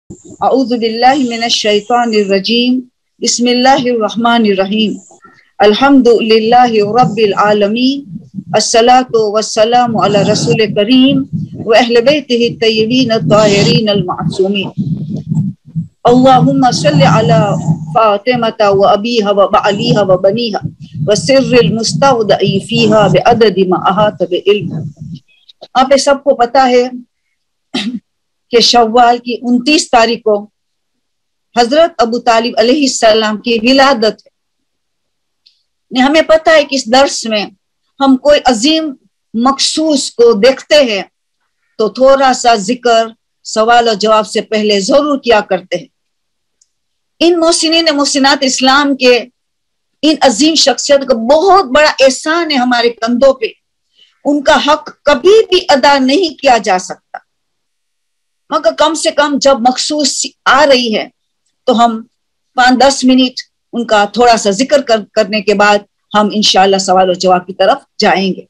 اعوذ باللہ من الشیطان الرجیم بسم اللہ الرحمن الرحیم الحمد للہ رب العالمین الصلاۃ والسلام علی رسول کریم و اہل بیتہ الطیبین الطاہرین المعصومین اللہم صل علی فاطمہ و ابیہا و بعلیہا و بنیہا و سر المستودع فیہا بعدد ما احاط بعلم۔ آپ سب کو پتہ ہے کہ شوال کی 29 تاریخ کو حضرت ابو طالب علیہ السلام کی ولادت ہے۔ ہمیں پتہ ہے کہ اس درس میں ہم کوئی عظیم مخصوص کو دیکھتے ہیں تو تھوڑا سا ذکر سوال و جواب سے پہلے ضرور کیا کرتے ہیں۔ ان محسنین محسنات اسلام کے ان عظیم شخصیت کا بہت بڑا احسان ہے ہمارے کندھوں پہ، ان کا حق کبھی بھی ادا نہیں کیا جا سکتا، مگر کم سے کم جب مخصوص آ رہی ہے تو ہم 5-10 منٹ ان کا تھوڑا سا ذکر کرنے کے بعد ہم انشاءاللہ سوال و جواب کی طرف جائیں گے۔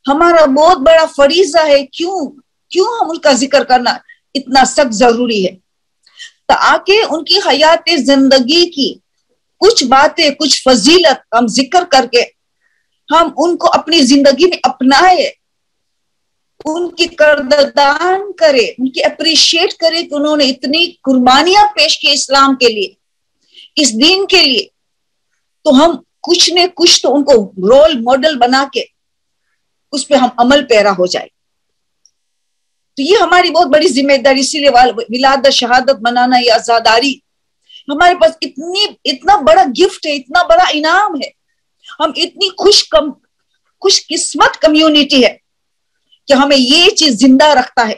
ہمارا بہت بڑا فریضہ ہے، کیوں ہم ان کا ذکر کرنا اتنا سخت ضروری ہے، تاکہ ان کی حیات زندگی کی کچھ باتیں، کچھ فضیلت ہم ذکر کر کے ہم ان کو اپنی زندگی میں اپنائے، ان کی قدردان کرے، ان کی اپریشیٹ کرے کہ انہوں نے اتنی قربانیاں پیش کی اسلام کے لیے، اس دین کے لیے، تو ہم کچھ نہ کچھ تو ان کو رول ماڈل بنا کے اس پہ ہم عمل پیرا ہو جائے۔ تو یہ ہماری بہت بڑی ذمہ داری، اسی لیے ولادت شہادت منانا، یہ عزاداری ہمارے پاس اتنا بڑا گفٹ ہے، اتنا بڑا انعام ہے، ہم اتنی خوش قسمت کمیونٹی ہے کہ ہمیں یہ چیز زندہ رکھتا ہے،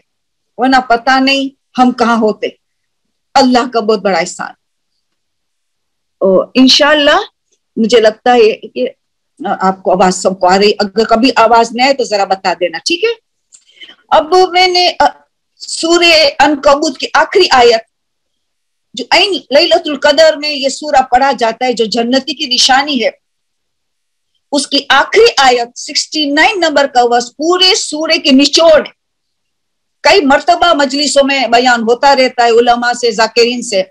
ورنہ پتہ نہیں ہم کہاں ہوتے۔ اللہ کا بہت بڑا احسان۔ انشاءاللہ مجھے لگتا ہے کہ آپ کو آواز سب کو آ رہی، اگر کبھی آواز نہیں آئے تو ذرا بتا دینا، ٹھیک ہے؟ اب میں نے سورہ عنکبوت کی آخری آیت جو عین لیلۃ القدر میں یہ سورہ پڑھا جاتا ہے، جو جنتی کی نشانی ہے، اس کی آخری آیت 69 نمبر کا ورس پورے سورے کے نچوڑ کئی مرتبہ مجلسوں میں بیان ہوتا رہتا ہے علماء سے، ذاکرین سے۔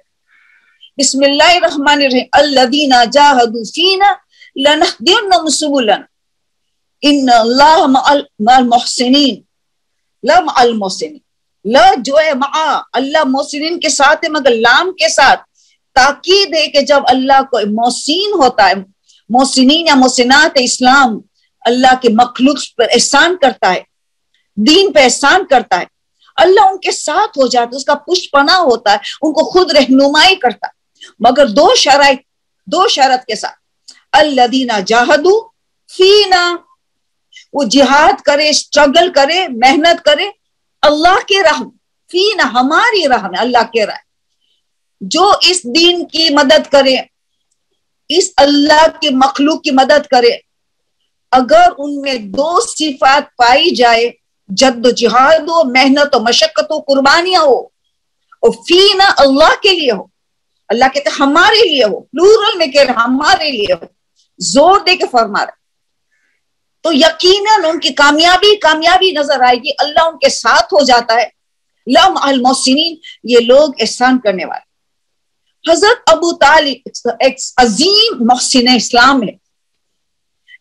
بسم اللہ الرحمن الرحیم الذین جاہدوا فینا لنہدینہم سبلنا ان اللہ مع المحسنین، لا مع المحسنین، لا جو ہے مع اللہ محسنین کے ساتھ ہے، مگر لام کے ساتھ تاکید ہے کہ جب اللہ کو محسن ہوتا ہے، محسنین یا محسنات اسلام اللہ کے مخلوق پر احسان کرتا ہے، دین پہ احسان کرتا ہے، اللہ ان کے ساتھ ہو جاتا ہے، اس کا پشت پناہ ہوتا ہے، ان کو خود رہنمائی کرتا ہے، مگر دو شرط کے ساتھ۔ الذین جاہدوا فینا، وہ جہاد کرے، اسٹرگل کرے، محنت کرے اللہ کے راہ میں، فینا ہماری راہ میں، اللہ کے راہ، جو اس دین کی مدد کرے، اس اللہ کے مخلوق کی مدد کرے، اگر ان میں دو صفات پائی جائے، جد و جہاد ہو، محنت و مشقت ہو، قربانیاں ہو، اور فینا اللہ کے لیے ہو، اللہ کہتے ہمارے لیے ہو، پلورل میں کہہ رہے ہمارے لیے ہو، زور دے کے فرما رہے، تو یقیناً ان کی کامیابی نظر آئے گی، اللہ ان کے ساتھ ہو جاتا ہے۔ لا مع المحسنین، یہ لوگ احسان کرنے والے۔ حضرت ابو طالب ایک عظیم محسن اسلام ہے،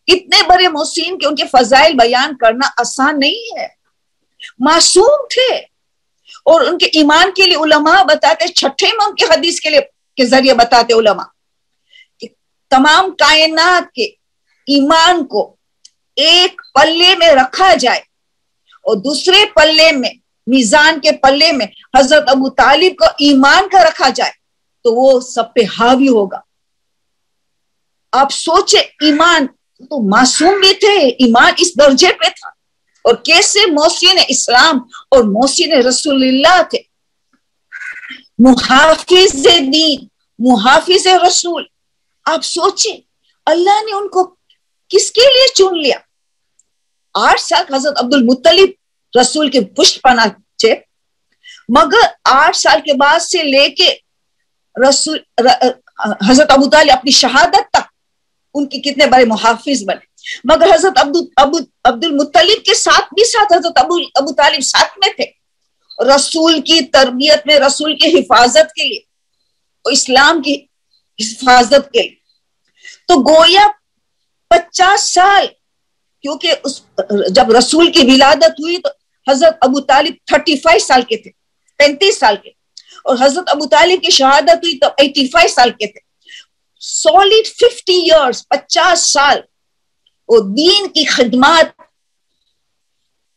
اتنے بڑے محسن کہ ان کے فضائل بیان کرنا آسان نہیں ہے، معصوم تھے، اور ان کے ایمان کے لیے علماء بتاتے، چھٹے امام کے حدیث کے ذریعے بتاتے علماء کہ تمام کائنات کے ایمان کو ایک پلے میں رکھا جائے اور دوسرے پلے میں، میزان کے پلے میں حضرت ابو طالب کو ایمان کا رکھا جائے تو وہ سب پہ حاوی ہوگا۔ آپ سوچے، ایمان تو معصوم بھی تھے، ایمان اس درجے پہ تھا، اور کیسے محسن اسلام اور محسن رسول اللہ تھے، محافظ دین، محافظ رسول۔ آپ سوچیں اللہ نے ان کو کس کے لیے چن لیا؟ 8 سال حضرت عبد المطلب رسول کے پشت پناہ تھے، مگر 8 سال کے بعد سے لے کے رسول حضرت ابو طالب اپنی شہادت تک ان کی کتنے بڑے محافظ بنے، مگر حضرت عبد المطلب کے ساتھ بھی حضرت ابو طالب ساتھ میں تھے، رسول کی تربیت میں، رسول کی حفاظت کے لیے، اسلام کی حفاظت کے لیے. تو گویا 50 سال، کیونکہ جب رسول کی ولادت ہوئی تو حضرت ابو طالب 35 سال کے تھے، 35 سال کے، اور حضرت ابو طالب کی شہادت ہوئی تو 85 سال کے تھے. سالڈ 50 ایئرس، 50 سال وہ دین کی خدمات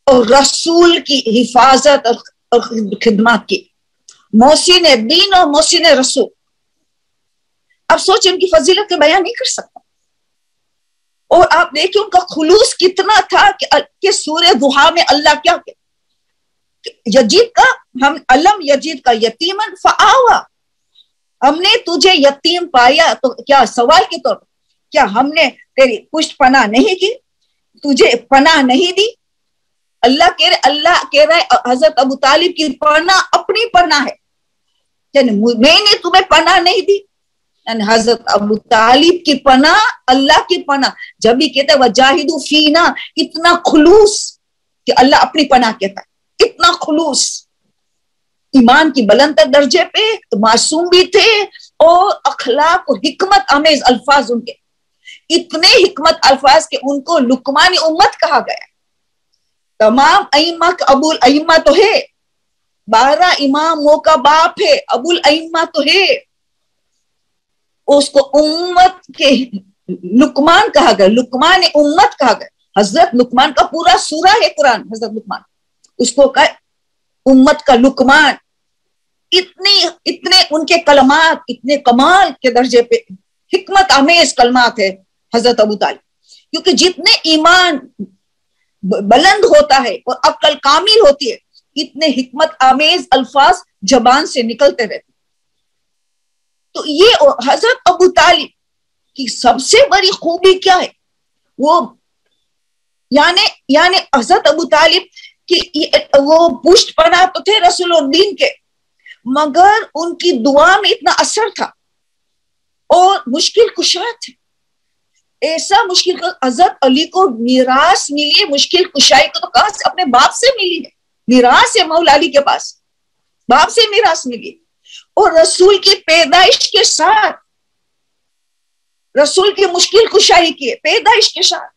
اور رسول کی حفاظت اور خدمات کی. محسن دین اور محسن رسول. اب سوچیں ان کی فضیلت کے بیان نہیں کر سکتا. اور آپ دیکھیں ان کا خلوص کتنا تھا کہ سورہ ضحیٰ میں اللہ کیا کہ یجید کا ہم علم یجید کا یتیمن فآوا، ہم نے تجھے یتیم پایا تو کیا سوال کے طور پر کیا ہم نے تیری پشت پناہ نہیں کی، تجھے پناہ نہیں دی؟ اللہ کہہ رہا ہے حضرت ابو طالب کی پناہ اپنی پناہ ہے، یعنی میں نے تمہیں پناہ نہیں دی. یعنی حضرت ابو طالب کی پناہ اللہ کی پناہ. جب بھی کہتا ہے وجاہدوا فینا، اتنا خلوص کہ اللہ اپنی پناہ کہتا ہے، اتنا خلوص. ایمان کی بلند درجے پہ معصوم بھی تھے، اور اخلاق و حکمت آمیز الفاظ ان کے، اتنے حکمت الفاظ کہ ان کو لقمان امت کہا گیا. تمام ائمہ کا ابو الائمہ تو ہے، 12 اماموں کا باپ ہے، ابو الائمہ تو ہے. اس کو امت کے لقمان کہا گیا، لقمان امت کہا گیا. حضرت لقمان کا پورا سورہ ہے قرآن، حضرت لقمان، اس کو کہا امت کا لقمان. اتنے ان کے کلمات اتنے کمال کے درجے پہ حکمت آمیز کلمات ہے حضرت ابو طالب. کیونکہ جتنے ایمان بلند ہوتا ہے اور عقل کامل ہوتی ہے، اتنے حکمت آمیز الفاظ زبان سے نکلتے رہتے. تو یہ حضرت ابو طالب کی سب سے بڑی خوبی کیا ہے؟ وہ یعنی حضرت ابو طالب کی وہ پشت پناہ تو تھے رسول الدین کے، مگر ان کی دعا میں اتنا اثر تھا اور مشکل کشا تھے. ایسا مشکل، حضرت علی کو میراث ملی ہے مشکل کشائی کو، تو کہاں سے؟ اپنے باپ سے ملی ہے میراث ہے، مولا علی کے پاس باپ سے میراث ملی. اور رسول کی پیدائش کے ساتھ رسول کی مشکل کشائی کی ہے، پیدائش کے ساتھ.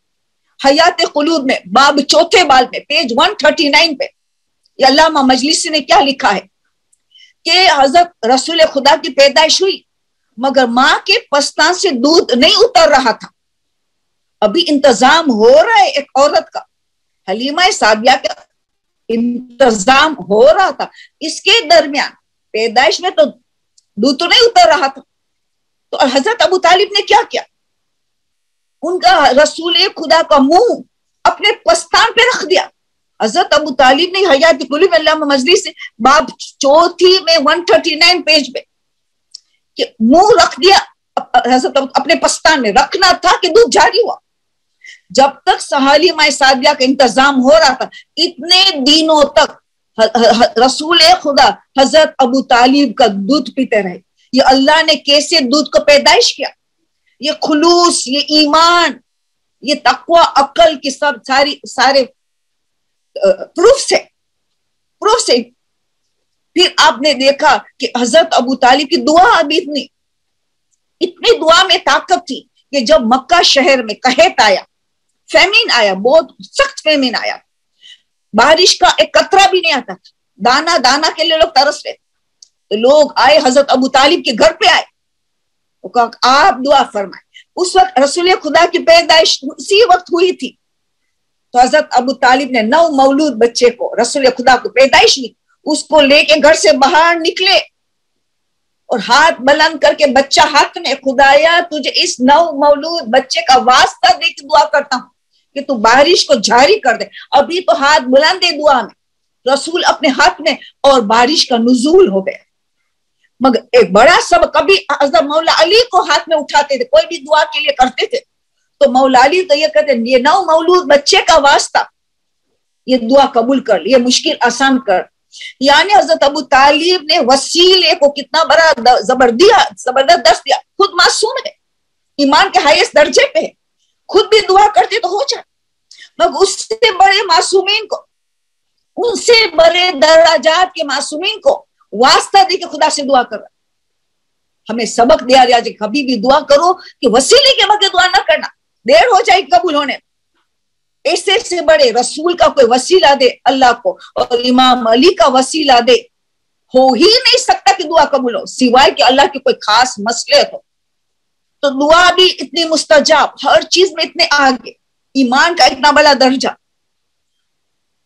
حیات قلوب میں باب 4 بال میں پیج 139 پہ یہ علامہ مجلسی نے کیا لکھا ہے کہ حضرت رسول خدا کی پیدائش ہوئی، مگر ماں کے پستان سے دودھ نہیں اتر رہا تھا. ابھی انتظام ہو رہا ہے ایک عورت کا، حلیمہ سعدیہ کا انتظام ہو رہا تھا. اس کے درمیان پیدائش میں تو دودھ تو نہیں اتر رہا تھا. تو حضرت ابو طالب نے کیا کیا؟ ان کا رسول خدا کا منہ اپنے پستان پہ رکھ دیا. حضرت ابو طالب نے حیات قلوب علامہ مجلسی باب 4 میں 139 پیج پہ کہ منہ رکھ دیا حضرت اپنے پستان میں، رکھنا تھا کہ دودھ جاری ہوا. جب تک حلیمہ سعدیہ کا انتظام ہو رہا تھا، اتنے دنوں تک رسول خدا حضرت ابو طالب کا دودھ پیتے رہے. یہ اللہ نے کیسے دودھ کو پیدائش کیا، یہ خلوص، یہ ایمان، یہ تقوی، عقل کی سب سارے پروف سے. پھر آپ نے دیکھا کہ حضرت ابو طالب کی دعا ابھی اتنی دعا میں طاقت تھی کہ جب مکہ شہر میں قحط آیا، فیمین آیا، بہت سخت فیمین آیا، بارش کا ایک قطرہ بھی نہیں آتا، دانا کے لیے لوگ ترس رہے، تو لوگ آئے حضرت ابو طالب کے گھر پہ آئے، وہ کہا آپ دعا فرمائیں. اس وقت رسول خدا کی پیدائش اسی وقت ہوئی تھی. تو حضرت ابو طالب نے 9 مولود بچے کو، رسول خدا کو پیدائش ہوئی، اس کو لے کے گھر سے باہر نکلے اور ہاتھ بلند کر کے بچہ ہاتھ میں، خدایا تجھے اس 9 مولود بچے کا واسطہ دے کے دعا کرتا ہوں کہ تو بارش کو جاری کر دے. ابھی تو ہاتھ بلند ہے دعا میں، رسول اپنے ہاتھ میں، اور بارش کا نزول ہو گیا. مگر ایک بڑا سب، کبھی حضرت مولا علی کو ہاتھ میں اٹھاتے تھے، کوئی بھی دعا کے لیے کرتے تھے تو مولا علی تو یہ کہتے ہیں یہ 9 مولود بچے کا واسطہ یہ دعا قبول کر، یہ مشکل آسان کر. یعنی حضرت ابو طالب نے وسیلے کو کتنا بڑا زبردست درس دیا. خود معصوم ہے، ایمان کے ہائیسٹ درجے پہ ہے، خود بھی دعا کرتے تو ہو جائے، مگر اس سے بڑے معصومین کو उनसे बड़े दर्जात के मासूमीन को वास्ता दे के खुदा से दुआ कर रहा। हमें सबक दिया गया कभी भी दुआ करो कि वसीले के बगैर दुआ ना करना, देर हो जाए कबूल होने। ऐसे से बड़े रसूल का कोई वसीला दे अल्लाह को, और इमाम अली का वसीला दे, हो ही नहीं सकता कि दुआ कबूल हो, सिवाय कि अल्लाह के कोई खास मसले हो। तो दुआ भी इतनी मुस्तजाब, हर चीज में इतने आगे, ईमान का इतना बड़ा दर्जा।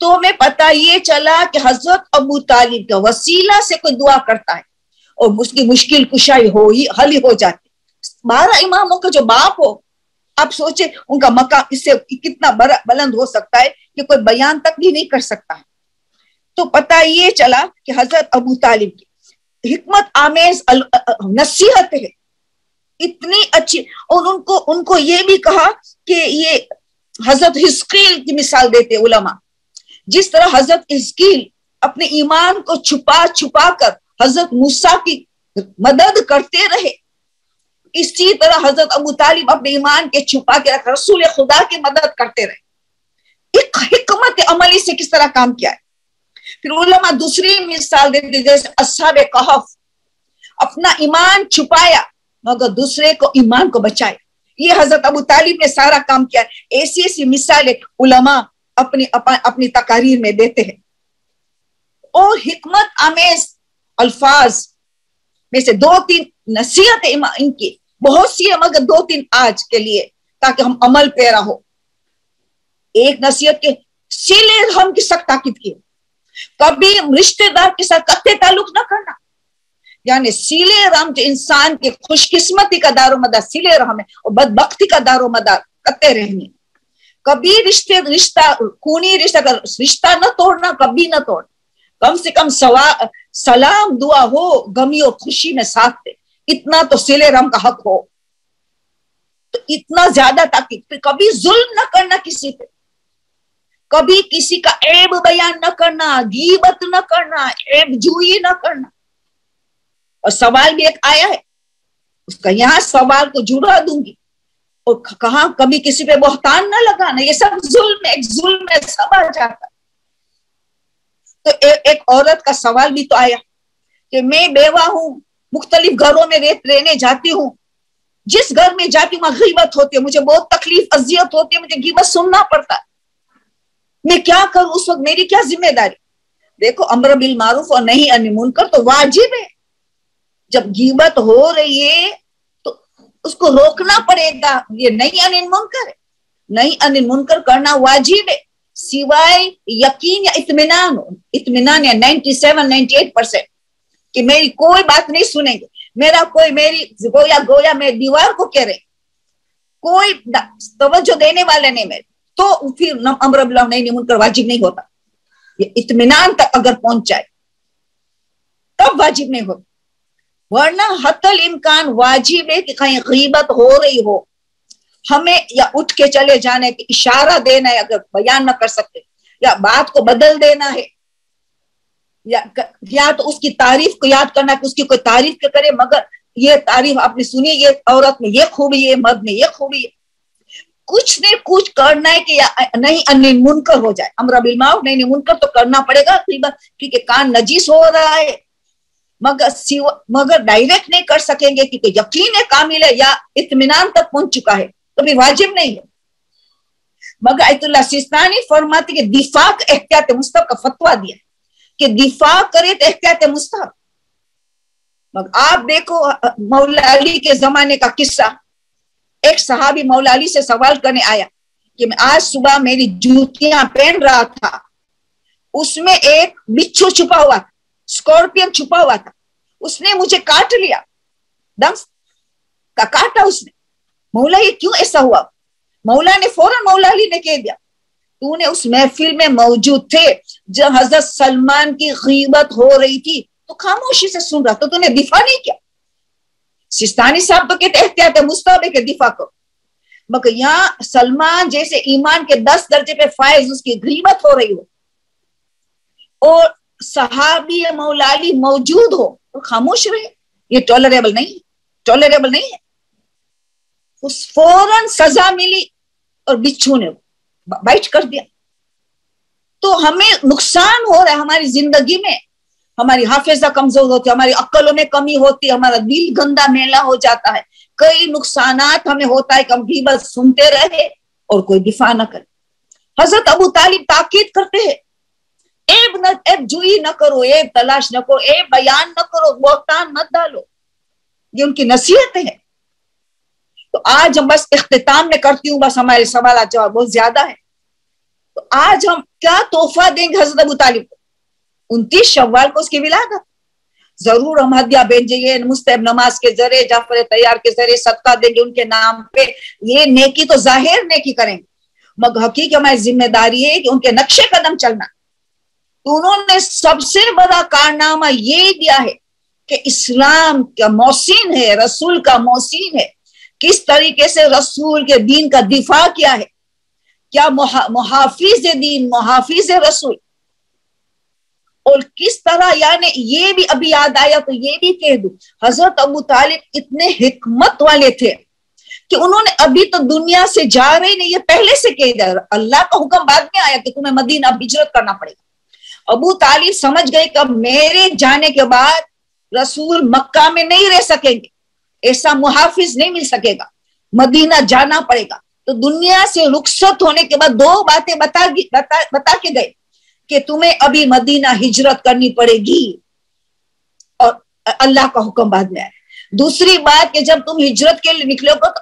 तो हमें पता ये चला कि हजरत अबू तालिब का वसीला से कोई दुआ करता है और उसकी मुश्किल कुशाई हल हो जाती। 12 इमामों का जो बाप हो, आप सोचे उनका मकाम इससे कितना बुलंद हो सकता है कि कोई बयान तक भी नहीं कर सकता है। तो पता ये चला कि हजरत अबू तालिब की हिकमत आमेज नसीहत है इतनी अच्छी। और उनको ये भी कहा कि ये हजरत हिस्कील की मिसाल देते उलमा, जिस तरह हजरत हिस्कील अपने ईमान को छुपा छुपा कर हजरत मूसा की मदद करते रहे, इसी तरह हजरत अबू तालिब अपने ईमान के छुपा के रख रसूल खुदा की मदद करते रहे। एक हिकमत अमली से किस तरह काम किया है। फिर उलमा दूसरी मिसाल देते, जैसे अस्हाबे कहफ, अपना ईमान छुपाया मगर दूसरे को ईमान को बचाया। ये हजरत अबू तालिब ने सारा काम किया। ऐसी ऐसी मिसालें उलमा अपनी तकारीर में देते हैं। और हिकमत आमेज अल्फाज में से 2-3 नसीहत इनकी बहुत सी है, मगर 2-3 आज के लिए ताकि हम अमल पैरा हो। एक नसीहत के सिले रहम की सख्त ताकीद की, कभी रिश्तेदार के साथ कत्ते ताल्लुक न करना, यानी सिले रहम जो इंसान के खुशकिस्मती का दारो मदार सिले रहम है, और बदबख्ती का दारो मदार कत्ते रहने। कभी रिश्ता खूनी रिश्ता न तोड़ना, कभी न तोड़, कम से कम सलाम दुआ हो, गमी और खुशी में साथ दे, इतना तो सिले रहम का हक हो। तो इतना ज्यादा ताकि कभी जुल्म न करना किसी पे, कभी किसी का ऐब बयान न करना, गीबत न करना, ऐब जुई न करना। और सवाल भी एक आया है, उसका यहां सवाल को जुड़ा दूंगी, और कहा कभी किसी पे बहतान न लगाना, ये सब जुल्म, एक जुल्म में सब आ जाता। तो एक औरत का सवाल भी तो आया कि मैं बेवा हूं, मुख्तलिफ घरों में रहने जाती हूँ, जिस घर में जाती हूँ वहां गीबत होती है, मुझे बहुत तकलीफ अजियत होती है, मुझे गीबत सुनना पड़ता है, मैं क्या करूं, उस वक्त मेरी क्या जिम्मेदारी। देखो, अम्र बिल मारूफ और नहीं अनिल मुनकर तो वाजिब है। जब गीबत हो रही है तो उसको रोकना पड़ेगा, ये नहीं अनिल मुनकर है, नहीं अनिल मुनकर करना वाजिब है, सिवाय यकीन या इत्मीनान या 97-98% कि मेरी कोई बात नहीं सुनेंगे, मेरा कोई मेरी गोया मैं दीवार को कह रहे, कोई तवज्जो देने वाले नहीं मेरे, तो फिर अम्र बिल नहीं मुनकर वाजिब नहीं होता। ये इत्मीनान तक अगर पहुंच जाए तब वाजिब नहीं होता, वरना हतल इम्कान वाजिब है कि कहीं गीबत हो रही हो, हमें या उठ के चले जाने के इशारा देना है, अगर बयान न कर सकते, या बात को बदल देना है, या तो उसकी तारीफ को याद करना कि उसकी कोई तारीफ करे, मगर ये तारीफ आपने सुनी, ये औरत में ये खूबी है, मर्द में ये खूबी है, कुछ ने कुछ करना है कि नहीं अनिल मुनकर हो जाए। अम्र बिल मारूफ नहीं मुनकर तो करना पड़ेगा, क्योंकि कान नजीस हो रहा है, मगर डायरेक्ट नहीं कर सकेंगे क्योंकि यकीन है कामिल है या इत्मीनान तक पहुंच चुका है, तो फिर वाजिब नहीं है। मगर आयतुल्लाह सिस्तानी फरमाते कि दिफा का एहतियात मुस्तहब का फतवा दिया कि दिफा करे तो एहतियात मुस्तहब। मगर आप देखो मौला अली के जमाने का किस्सा, एक सहाबी मौला अली से सवाल करने आया कि मैं आज सुबह मेरी जूतियां पहन रहा था, उसमें एक बिच्छू छुपा हुआ था, स्कॉर्पियन छुपा हुआ था, उसने मुझे काट लिया, दंस का काटा उसने। मौला ये क्यों ऐसा हुआ? मौला ने फौरन मौला अली ने कह दिया, तूने उस महफिल में मौजूद थे जब हजरत सलमान की गीबत हो रही थी, तो खामोशी से सुन रहा, तो तूने दिफा नहीं किया। सिस्तानी साहब तो कहते एहतियात मुस्तहब है कि दिफा करो, मगर यहाँ सलमान जैसे ईमान के 10 दर्जे पे फायज उसकी गीबत हो रही हो और सहाबी मौला अली मौजूद हो और खामोश रहे, ये टॉलरेबल नहीं है। उस फौरन सजा मिली और बिच्छू ने बाइट कर दिया। تو ہمیں نقصان ہو رہا ہے ہماری زندگی میں، ہماری حافظہ کمزور ہوتی ہے، ہماری عقلوں میں کمی ہوتی ہے، ہمارا دل گندا میلا ہو جاتا ہے، کئی نقصانات ہمیں ہوتا ہے کہ ہم غیبت سنتے رہے اور کوئی دفاع نہ کرے۔ حضرت ابو طالب تاکید کرتے ہیں، عیب جوئی نہ کرو، عیب تلاش نہ کرو، عیب بیان نہ کرو، بہتان مت ڈالو، یہ ان کی نصیحتیں ہیں۔ تو آج ہم بس اختتام میں کرتی ہوں، بس ہمارے سوالات جواب بہت زیادہ ہے، تو آج ہم کیا تحفہ دیں گے حضرت ابو طالب کو؟ 29 شوال کو اس کی ولادت، ضرور ہم ہدیہ بھیجیں گے، مستحب نماز کے ذریعے، جعفر طیار کے ذریعے صدقہ دیں گے ان کے نام پہ، یہ نیکی تو ظاہر نیکی کریں گے، مگر حقیقت ہماری ذمہ داری ہے کہ ان کے نقشے قدم چلنا۔ تو انہوں نے سب سے بڑا کارنامہ یہ دیا ہے کہ اسلام کا محسن ہے، رسول کا محسن ہے، کس طریقے سے رسول کے دین کا دفاع کیا ہے، کیا محافظ دین، محافظ رسول، اور کس طرح، یعنی یہ بھی ابھی یاد آیا تو یہ بھی کہہ دوں، حضرت ابو طالب اتنے حکمت والے تھے کہ انہوں نے ابھی تو دنیا سے جا رہے نہیں، یہ پہلے سے کہہ دیا، اللہ کا حکم بعد میں آیا کہ تمہیں مدینہ ہجرت کرنا پڑے گا۔ ابو طالب سمجھ گئے کہ میرے جانے کے بعد رسول مکہ میں نہیں رہ سکیں گے، ایسا محافظ نہیں مل سکے گا، مدینہ جانا پڑے گا۔ تو دنیا سے رخصت ہونے کے بعد 2 باتیں بتا کے گئے کہ تمہیں ابھی مدینہ ہجرت کرنی پڑے گی اور اللہ کا حکم بعد میں آئے۔ دوسری بات کہ جب تم ہجرت کے لیے نکلو گے تو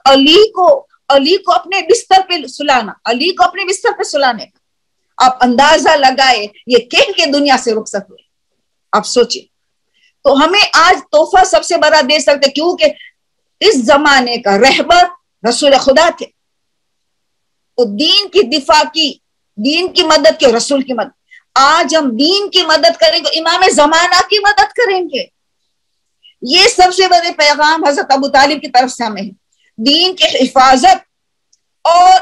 علی کو اپنے بستر پہ سلانا، علی کو اپنے بستر پہ سلانے کا۔ آپ اندازہ لگائے یہ کہہ کے دنیا سے رخصت ہوئے، آپ سوچئے۔ تو ہمیں آج تحفہ سب سے بڑا دے سکتے، کیونکہ اس زمانے کا رہبر رسول خدا تھے، وہ دین کی دفاع کی، دین کی مدد کی، رسول کی مدد۔ آج ہم دین کی مدد کریں گے، امام زمانہ کی مدد کریں گے۔ یہ سب سے بڑے پیغام حضرت ابو طالب کی طرف سے ہمیں ہے، دین کی حفاظت اور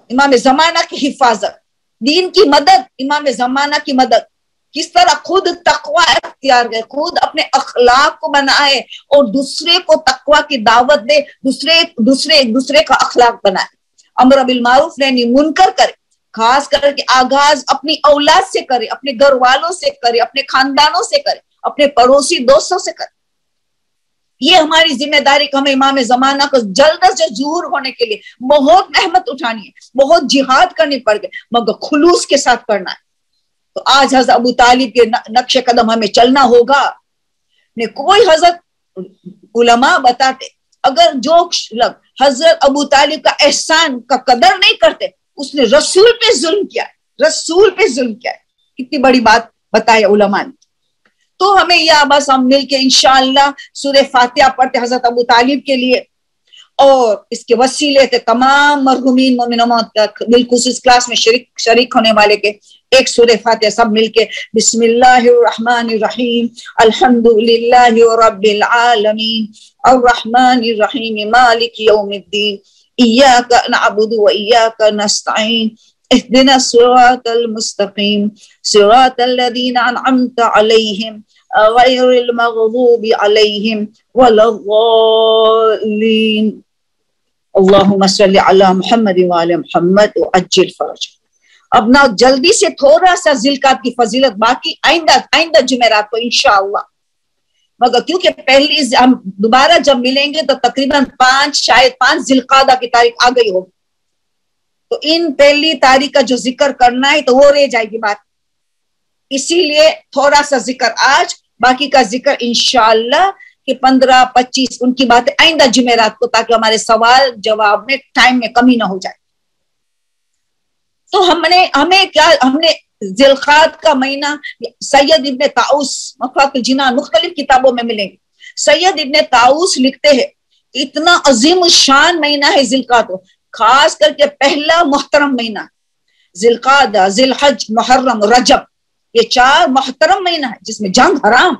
امام زمانہ کی حفاظت، دین کی مدد، امام زمانہ کی مدد۔ کس طرح خود تقوی اختیار کرے، خود اپنے اخلاق کو بنائے اور دوسرے کو تقوی کی دعوت دے، دوسرے کا اخلاق بنائے، امر بالمعروف نہی منکر کرے، خاص کر کے آغاز اپنی اولاد سے کرے، اپنے گھر والوں سے کرے، اپنے خاندانوں سے کرے، اپنے پڑوسی دوستوں سے کرے۔ یہ ہماری ذمہ داری کہ ہمیں امام زمانہ کو جلد از جلد ظہور ہونے کے لیے بہت محنت اٹھانی ہے، بہت جہاد کرنی پڑ گئی، مگر خلوص کے ساتھ کرنا ہے۔ تو آج حضرت ابو طالب کے نقش قدم ہمیں چلنا ہوگا۔ کوئی حضرت علماء بتاتے اگر جو لوگ حضرت ابو طالب کا احسان کا قدر نہیں کرتے، اس نے رسول پہ ظلم کیا ہے، رسول پہ ظلم کیا ہے۔ کتنی بڑی بات بتائے علماء نے۔ تو ہمیں یہ بس ہم مل کے انشاءاللہ سورہ فاتحہ پڑھتے حضرت ابو طالب کے لیے، اور اس کے وسیلے سے تمام مرحومین مومنات بالخصوص کلاس میں شریک ہونے والے کے ایک سورہ فاتحہ سب مل کے۔ بسم اللہ الرحمن الرحیم، الحمدللہ رب العالمین، الرحمن الرحیم، مالک یوم الدین، ایاک نعبد و ایاک نستعین، اهدنا الصراط المستقیم، صراط الذین انعمت علیہم غیر المغضوب علیہم ولا الضالین، اللہم صلی علی محمد وعلی محمد وعجل فرج۔ اب نا جلدی سے تھوڑا سا ذوالقعدہ کی فضیلت باقی آئندہ جمعرات کو انشاءاللہ، مگر کیونکہ پہلی ہم دوبارہ جب ملیں گے تو تقریباً 5 ذوالقعدہ کی تاریخ آ گئی ہوگی، تو ان پہلی تاریخ کا جو ذکر کرنا ہے تو وہ رہ جائے گی بات، اسی لیے تھوڑا سا ذکر آج، باقی کا ذکر انشاءاللہ کہ 15-25 ان کی باتیں آئندہ جمعرات کو، تاکہ ہمارے سوال جواب میں ٹائم میں کمی نہ ہو جائے۔ تو ہم نے ذوالقعدہ کا مہینہ سید ابن طاؤس مفاتح الجنان مختلف کتابوں میں ملیں گے۔ سید ابن طاؤس لکھتے ہیں اتنا عظیم الشان مہینہ ہے ذوالقعدہ، خاص کر کے پہلا محترم مہینہ ذوالقعدہ، ذوالحج، محرم، رجب، یہ 4 محترم مہینہ ہے جس میں جنگ حرام،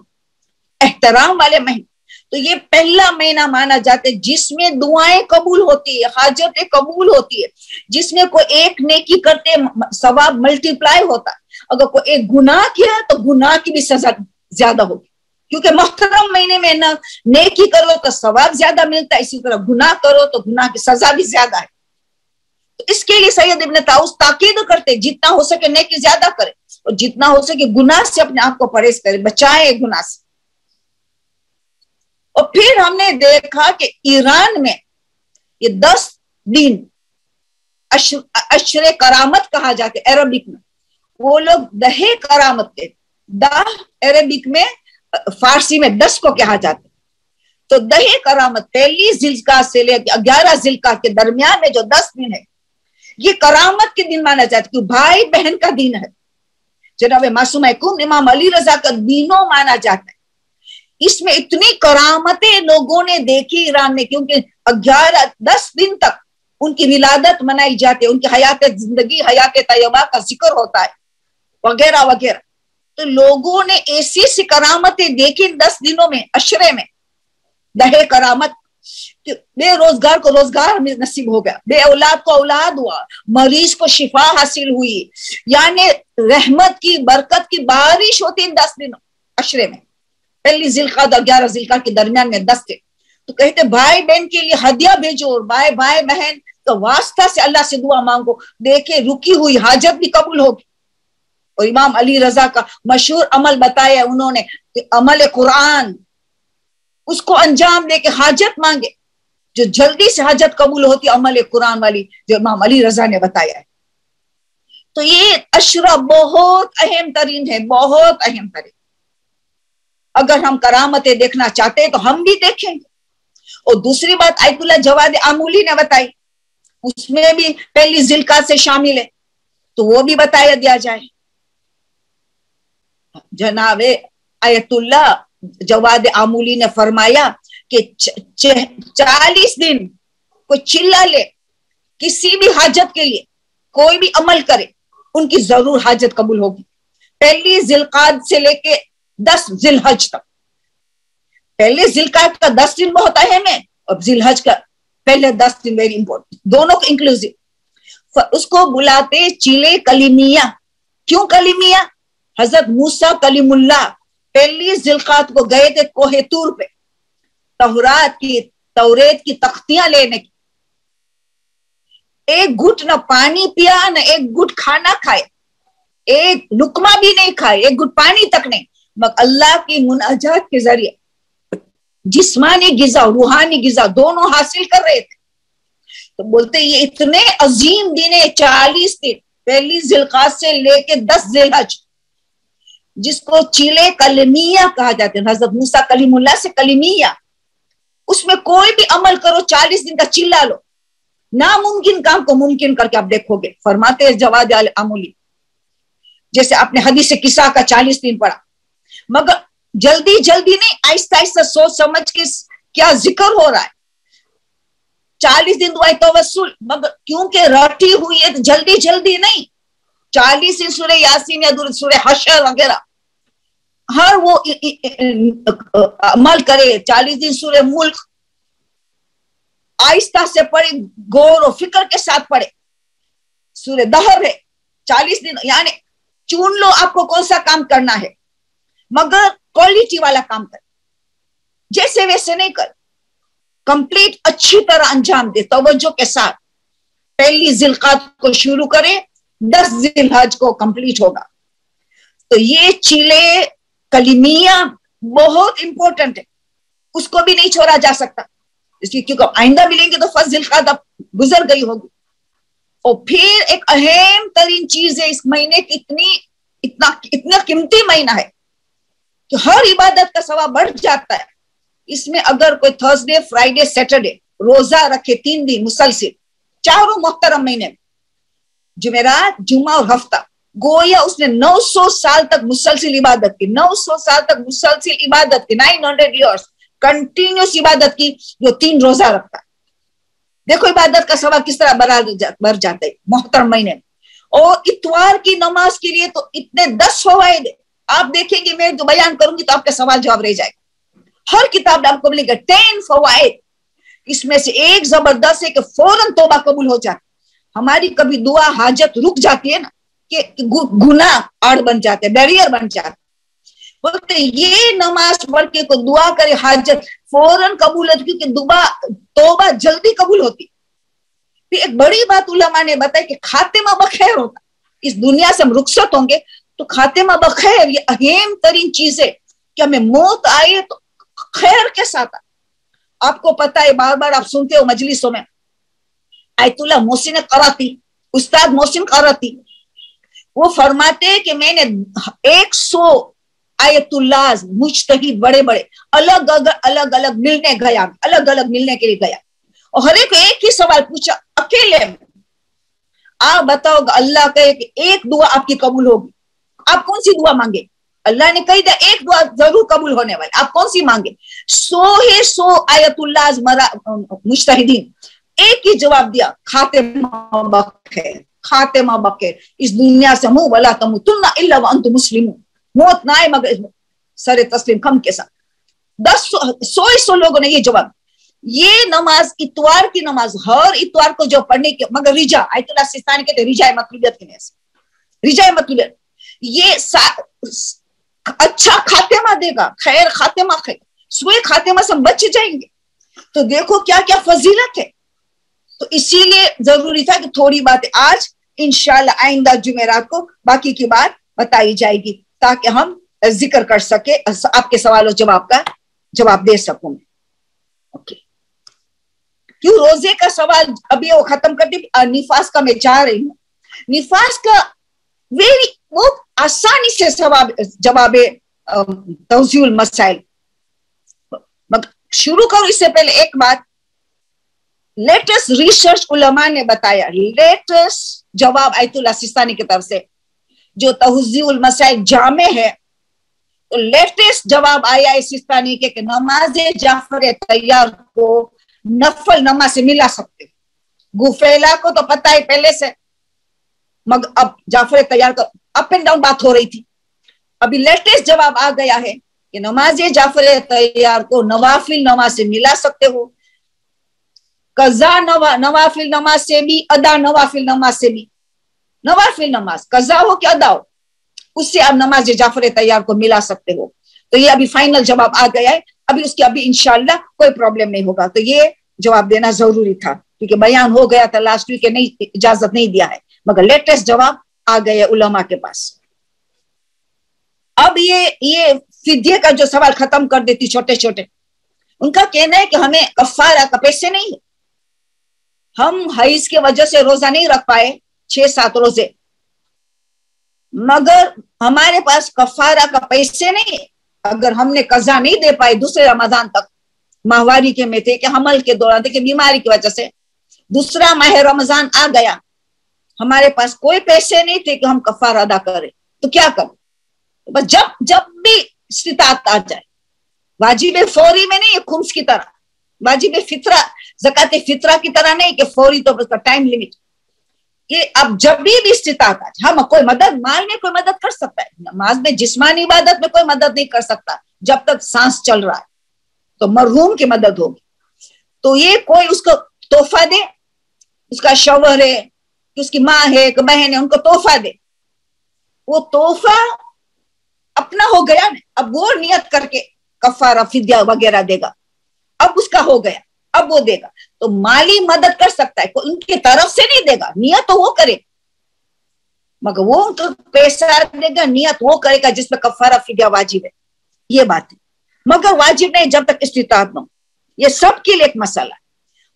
احترام والے مہینے۔ تو یہ پہلا مہینہ مانا جاتا ہے جس میں دعائیں قبول ہوتی ہے، حاجتیں قبول ہوتی ہے، جس میں کوئی ایک نیکی کرتے ثواب ملٹی پلائی ہوتا ہے، اگر کوئی ایک گناہ کیا تو گناہ کی بھی سزا زیادہ ہوگی، کیونکہ محترم مہینے میں نہ نیکی کرو تو ثواب زیادہ ملتا ہے، اسی طرح گناہ کرو تو گناہ کی سزا بھی زیادہ ہے۔ تو اس کے لیے سید ابن طاؤس تاکید کرتے جتنا ہو سکے نیکی زیادہ کرے اور جتنا ہو سکے گناہ سے اپنے آپ کو پرہیز کرے، بچائے گناہ سے۔ اور پھر ہم نے دیکھا کہ ایران میں یہ 10 دن اشر کرامت کہا جاتے عربک میں، وہ لوگ دہے کرامت کے، عربک میں، فارسی میں 10 کو کہا جاتا ہے۔ تو دہے کرامت پہلی ذوالقعدہ سے لے کے 11 ذوالقعدہ کے درمیان میں جو 10 دن ہے یہ کرامت کے دن مانا جاتا ہے، کہ بھائی بہن کا دن ہے، جناب معصوم کون امام علی رضا کا دینوں مانا جاتا ہے۔ اس میں اتنی کرامتیں لوگوں نے دیکھی ایران میں، کیونکہ 10 دن تک ان کی ولادت منائی جاتی ہے، ان کی حیات زندگی، حیات طیبہ کا ذکر ہوتا ہے وغیرہ وغیرہ۔ تو لوگوں نے ایسی سی کرامتیں دیکھی 10 دنوں میں، عشرے میں، دہے کرامت، بے روزگار کو روزگار نصیب ہو گیا، بے اولاد کو اولاد ہوا، مریض کو شفا حاصل ہوئی، یعنی رحمت کی برکت کی بارش ہوتی ہے 10 دنوں عشرے میں، پہلی ذوالقعدہ 11 ذوالقعدہ کے درمیان میں 10 دن۔ تو کہتے بھائی بہن کے لیے ہدیہ بھیجو، اور بھائی بہن تو واسطہ سے اللہ سے دعا مانگو، دیکھے رکی ہوئی حاجت بھی قبول ہوگی۔ اور امام علی رضا کا مشہور عمل بتایا انہوں نے، کہ عمل قرآن، اس کو انجام دے کے حاجت مانگے، جو جلدی سے حاجت قبول ہوتی عمل قرآن والی، جو امام علی رضا نے بتایا ہے۔ تو یہ عشرہ بہت اہم ترین ہے، بہت اہم ترین۔ اگر ہم کرامتیں دیکھنا چاہتے ہیں تو ہم بھی دیکھیں گے۔ اور دوسری بات آیت اللہ جواد آمولی نے بتائی، اس میں بھی پہلی ذوالقعدہ سے شامل ہے، تو وہ بھی بتایا دیا جائے۔ جناب آیت اللہ جواد آمولی نے فرمایا کہ 40 دن کوئی چلا لے، کسی بھی حاجت کے لیے کوئی بھی عمل کرے، ان کی ضرور حاجت قبول ہوگی، پہلی ذوالقعدہ سے لے کے 10 ذی الحج تک۔ پہلے ذوالقعدہ کا 10 دن بہت اہم ہے، اور ذی الحج کا پہلے 10 دن ویری امپورٹنٹ، دونوں کو انکلوسیو۔ اس کو بلاتے چیلے کلیمیہ۔ کیوں کلیمیہ؟ حضرت موسیٰ کلیم اللہ پہلی ذوالقعدہ کو گئے تھے کوہ طور پہ، توریت کی تختیاں لینے کی، ایک گھٹ نہ پانی پیا، نہ ایک گھٹ کھانا کھائے، ایک لقمہ بھی نہیں کھائے، ایک گھٹ پانی تک نہیں، مگر اللہ کی مناجات کے ذریعے جسمانی غذا، روحانی غذا دونوں حاصل کر رہے تھے۔ تو بولتے یہ اتنے عظیم دن ہے، 40 دن، پہلی ذوالقعدہ سے لے کے 10 ذی الحج، جس کو چیلے کلمیہ کہا جاتا ہے، حضرت موسیٰ کلیم اللہ سے کلیمیہ۔ اس میں کوئی بھی عمل کرو، 40 دن کا چلا لو، ناممکن کام کو ممکن کر کے آپ دیکھو گے، فرماتے ہیں جواد آمولی۔ جیسے آپ نے حدیث کسا کا 40 دن پڑھا، مگر جلدی جلدی نہیں، آہستہ آہستہ سوچ سمجھ کے کیا ذکر ہو رہا ہے۔ 40 دن دعائے توسل، مگر کیونکہ رٹی ہوئی ہے تو جلدی جلدی نہیں، 40 دن سورہ یاسین یا سورہ حشر وغیرہ ہر وہ عمل کرے، 40 دن سورہ ملک آہستہ سے پڑھے، غور و فکر کے ساتھ پڑھے، سورہ دہر ہے 40 دن، یعنی چون لو آپ کو کون سا کام کرنا ہے، مگر کوالٹی والا کام کر، جیسے ویسے نہیں کر، کمپلیٹ اچھی طرح انجام دے، توجہ کے ساتھ پہلی ذوالقعدہ کو شروع کرے، 10 ذی الحج کو کمپلیٹ ہوگا۔ تو یہ چیلے کلیمیہ بہت امپورٹنٹ ہے، اس کو بھی نہیں چھوڑا جا سکتا، اس لیے کیونکہ آئندہ ملیں گے تو فرض ذوالقعدہ گزر گئی ہوگی۔ اور پھر ایک اہم ترین چیز ہے، اس مہینے کی اتنا قیمتی مہینہ ہے کہ ہر عبادت کا ثواب بڑھ جاتا ہے۔ اس میں اگر کوئی تھرسڈے، فرائیڈے، سیٹرڈے روزہ رکھے 3 دن مسلسل، چاروں محترم مہینے میں، جمعرات، جمعہ اور ہفتہ، گویا اس نے 900 سال تک مسلسل عبادت کی، 900 سال تک مسلسل عبادت کی، 900 ایئرس کنٹینیوس عبادت کی، جو 3 روزہ رکھتا ہے۔ دیکھو عبادت کا ثواب کس طرح بڑھ جاتا ہے محترم مہینے میں۔ اور اتوار کی نماز کے لیے تو اتنے 10 فوائد، آپ دیکھیں گے میں جو بیان کروں گی تو آپ کا سوال جواب رہ جائے گا۔ ہر کتاب آپ کو ملے گا 10 فوائد، اس میں سے ایک زبردست ہے کہ فوراً توبہ قبول ہو جاتی۔ ہماری کبھی دعا حاجت رک جاتی ہے نا، کہ گناہ آڑ بن جاتے، بیریئر بن جاتے، بولتے یہ نماز پڑھ کے کوئی دعا کرے حاجت فوراً قبول ہوتی، کیونکہ توبہ جلدی قبول ہوتی۔ پھر ایک بڑی بات علماء نے بتائی کہ خاتمہ بخیر ہوتا، اس دنیا سے ہم رخصت ہوں گے تو خاتمہ بخیر، یہ اہم ترین چیز ہے کہ ہمیں موت آئے تو خیر کے ساتھ۔ آپ کو پتا ہے، بار بار آپ سنتے ہو مجلسوں میں، آیت اللہ محسن قراتی، استاد محسن قراتی، وہ فرماتے کہ میں نے 100 آیت اللہ مجتہد بڑے بڑے الگ الگ ملنے گیا، الگ الگ ملنے کے لیے گیا، اور ہر ایک ہی سوال پوچھا اکیلے میں، آپ بتاؤ گا اللہ کہے کہ ایک دعا آپ کی قبول ہوگی، آپ کون سی دعا مانگے؟ اللہ نے کہی دیا ایک دعا ضرور قبول ہونے والی، آپ کون سی مانگے؟ 100 آیت اللہ مجتہدین ایک ہی جواب دیا، خاتمہ بخیر، خاتمہ بخیر، اس دنیا سے منہ ولا تموتن الا وانتم مسلمون، موت نہ آئے مگر سر تسلیم خم کے ساتھ۔ 100 لوگوں نے یہ جواب۔ یہ نماز، اتوار کی نماز، ہر اتوار کو جو پڑھنے کے، مگر رجا، آیت اللہ سستانی کہتے ہیں رجا مطلوبیت کے لیے، رجا مطلوبیت، یہ اچھا خاتمہ دے گا، خیر خاتمہ، خیر سوئے خاتمہ سے ہم بچ جائیں گے۔ تو دیکھو کیا کیا فضیلت ہے۔ تو اسی لیے ضروری تھا کہ تھوڑی باتیں آج انشاءاللہ آئندہ جمعرات کو باقی کی بات بتائی جائے گی، تاکہ ہم ذکر کر سکے، آپ کے سوال و جواب کا جواب دے سکوں میں۔ اوکے، کیوں روزے کا سوال ابھی وہ ختم کر دی، نفاس کا میں چاہ رہی ہوں۔ نفاس کا بہت آسانی سے جواب توضیح المسائل شروع کروں، اس سے پہلے ایک بات، لیٹسٹ ریسرچ علماء نے بتایا، لیٹسٹ جواب آیت اللہ سستانی کی طرف سے جو توضیح المسائل جامع ہے، تو لیٹسٹ جواب آیا ہے سستانی کے کہ نماز جعفر طیار کو نفل نماز سے ملا سکتے، گفیلا کو تو پتہ ہے پہلے سے، مگر اب جعفر طیار کا اپ اینڈ ڈاؤن بات ہو رہی تھی، ابھی لیٹسٹ جواب آ گیا ہے کہ نماز جعفر طیار کو نوافل نماز سے ملا سکتے ہو، قضا نوافل نماز سے بھی، ادا نوافل نماز سے بھی، نوافل نماز قضا ہو کہ ادا ہو، اس سے آپ نماز جعفر طیار کو ملا سکتے ہو۔ تو یہ ابھی فائنل جواب آ گیا ہے، ابھی اس کی ابھی انشاءاللہ کوئی پرابلم نہیں ہوگا، تو یہ جواب دینا ضروری تھا کیونکہ بیان ہو گیا تھا لاسٹ ویک، نہیں اجازت نہیں دیا ہے، مگر لیٹسٹ جواب آ گیا علماء کے پاس۔ اب یہ فدیے کا جو سوال ختم کر دیتی چھوٹے چھوٹے، ان کا کہنا ہے کہ ہمیں کفارہ کا پیسے نہیں ہے، ہم حیض کی وجہ سے روزہ نہیں رکھ پائے 6-7 روزے، مگر ہمارے پاس کفارہ کا پیسے نہیں ہے، اگر ہم نے قضا نہیں دے پائے دوسرے رمضان تک، ماہواری کے میں تھے کہ حمل کے دوران تھے کہ بیماری کی وجہ سے دوسرا ماہ رمضان آ گیا، ہمارے پاس کوئی پیسے نہیں تھے کہ ہم کفارہ ادا کریں، تو کیا کریں؟ بس جب بھی استطاعت آ جائے، واجب فوری میں نہیں، خمس کی طرح، واجب فطرہ زکات فطرہ کی طرح نہیں کہ فوری تو اس کا ٹائم لمٹ، کہ اب جب بھی استطاعت آ جائے، ہم کوئی مدد، مال میں کوئی مدد کر سکتا ہے، نماز میں جسمانی عبادت میں کوئی مدد نہیں کر سکتا جب تک سانس چل رہا ہے، تو مرحوم کی مدد ہوگی، تو یہ کوئی اس کو تحفہ دے، اس کا شوہر ہے، اس کی ماں ہے کہ بہن ہے، ان کو تحفہ دے، وہ تحفہ اپنا ہو گیا نا، اب وہ نیت کر کے کفارہ فدیہ وغیرہ دے گا، اب اس کا ہو گیا، اب وہ دے گا، تو مالی مدد کر سکتا ہے، ان کی طرف سے نہیں دے گا، نیت تو وہ کرے، مگر وہ تو پیسہ دے گا، نیت وہ کرے گا جس میں کفارہ فدیہ واجب ہے، یہ بات ہے، مگر واجب نہیں جب تک استطاعت نہ ہو، یہ سب کے لیے ایک مسئلہ ہے۔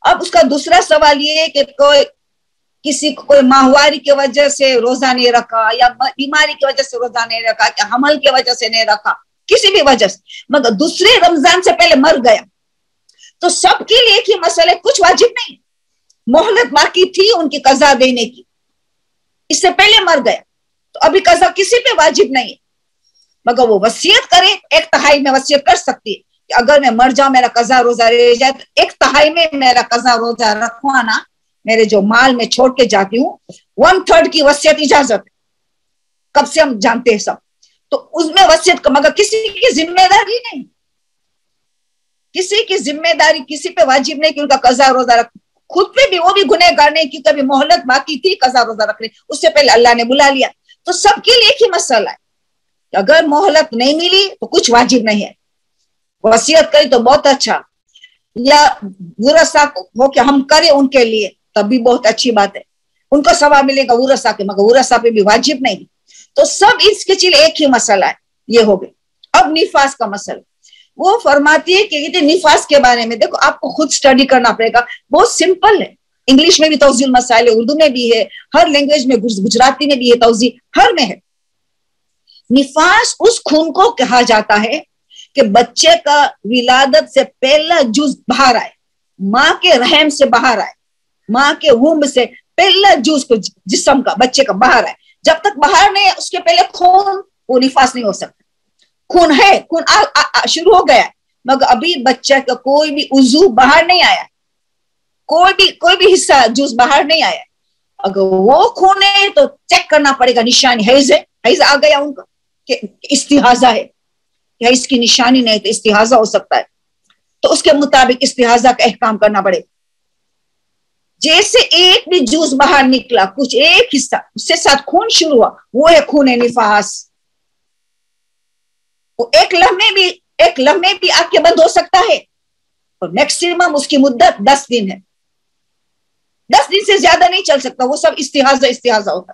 اب اس کا دوسرا سوال یہ ہے کہ کسی کو کوئی ماہواری کی وجہ سے روزہ نہیں رکھا، یا بیماری کی وجہ سے روزہ نہیں رکھا، کہ حمل کی وجہ سے نہیں رکھا، کسی بھی وجہ سے، مگر دوسرے رمضان سے پہلے مر گیا، تو سب کے لیے ایک ہی مسئلہ، کچھ واجب نہیں، مہلت باقی تھی ان کی قضا دینے کی، اس سے پہلے مر گیا، تو ابھی قضا کسی پہ واجب نہیں ہے، مگر وہ وصیت کرے، 1/3 میں وصیت کر سکتی ہے کہ اگر میں مر جاؤں، میرا قضا روزہ رہ جائے تو 1/3 میں میرا قضا روزہ رکھوانا، میرے جو مال میں چھوڑ کے جاتی ہوں 1/3 کی وصیت اجازت ہے، کب سے ہم جانتے ہیں سب، تو اس میں وصیت، مگر کسی کی ذمہ داری نہیں، کسی کی ذمہ داری کسی پہ واجب نہیں کہ ان کا قضا روزہ رکھ، خود پہ بھی وہ بھی گنہگار نہیں کہ کبھی مہلت باقی تھی قضا روزہ رکھنے، اس سے پہلے اللہ نے بلا لیا، تو سب کے لیے ایک ہی مسئلہ ہے کہ اگر مہلت نہیں ملی تو کچھ واجب نہیں ہے، وصیت کری تو بہت اچھا، یا ورثہ ہو کہ ہم کریں ان کے لیے، तब भी बहुत अच्छी बात है, उनको सवाब मिलेगा उरसा के, मगर उरसा पे भी वाजिब नहीं। तो सब इसके चिले एक ही मसला है, ये हो गए। अब निफास का मसला, वो फरमाती है कि निफास के बारे में देखो आपको खुद स्टडी करना पड़ेगा, बहुत सिंपल है। इंग्लिश में भी तौजील मसाइल है, उर्दू में भी है, हर लैंग्वेज में, गुजराती में भी है तौजी, हर में है। निफास उस खून को कहा जाता है कि बच्चे का विलादत से पहला जुज बाहर आए, माँ के रहम से बाहर आए, माँ के वुम्ब से पहला जुज को जिस्म का बच्चे का बाहर आए। जब तक बाहर नहीं है उसके पहले खून, वो निफास नहीं हो सकता। खून है, खून शुरू हो गया है, मगर अभी बच्चा का कोई भी उजू बाहर नहीं आया, कोई भी हिस्सा जूस बाहर नहीं आया। अगर वो खून है तो चेक करना पड़ेगा, निशानी हैज है, हैज आ गया उनका कि इस्तिहाजा है, हैज की निशानी नहीं तो इस्तिहाजा हो सकता है, तो उसके मुताबिक इस्तिहाजा का अहकाम करना पड़ेगा। जैसे एक भी जूस बाहर निकला, कुछ एक हिस्सा उससे साथ खून शुरू हुआ, वो है खून निफास। वो एक लम्हे भी आंखें बंद हो सकता है, और मैक्सिमम उसकी मुद्दत 10 दिन है, 10 दिन से ज्यादा नहीं चल सकता, वो सब इस्तिहाजा होता।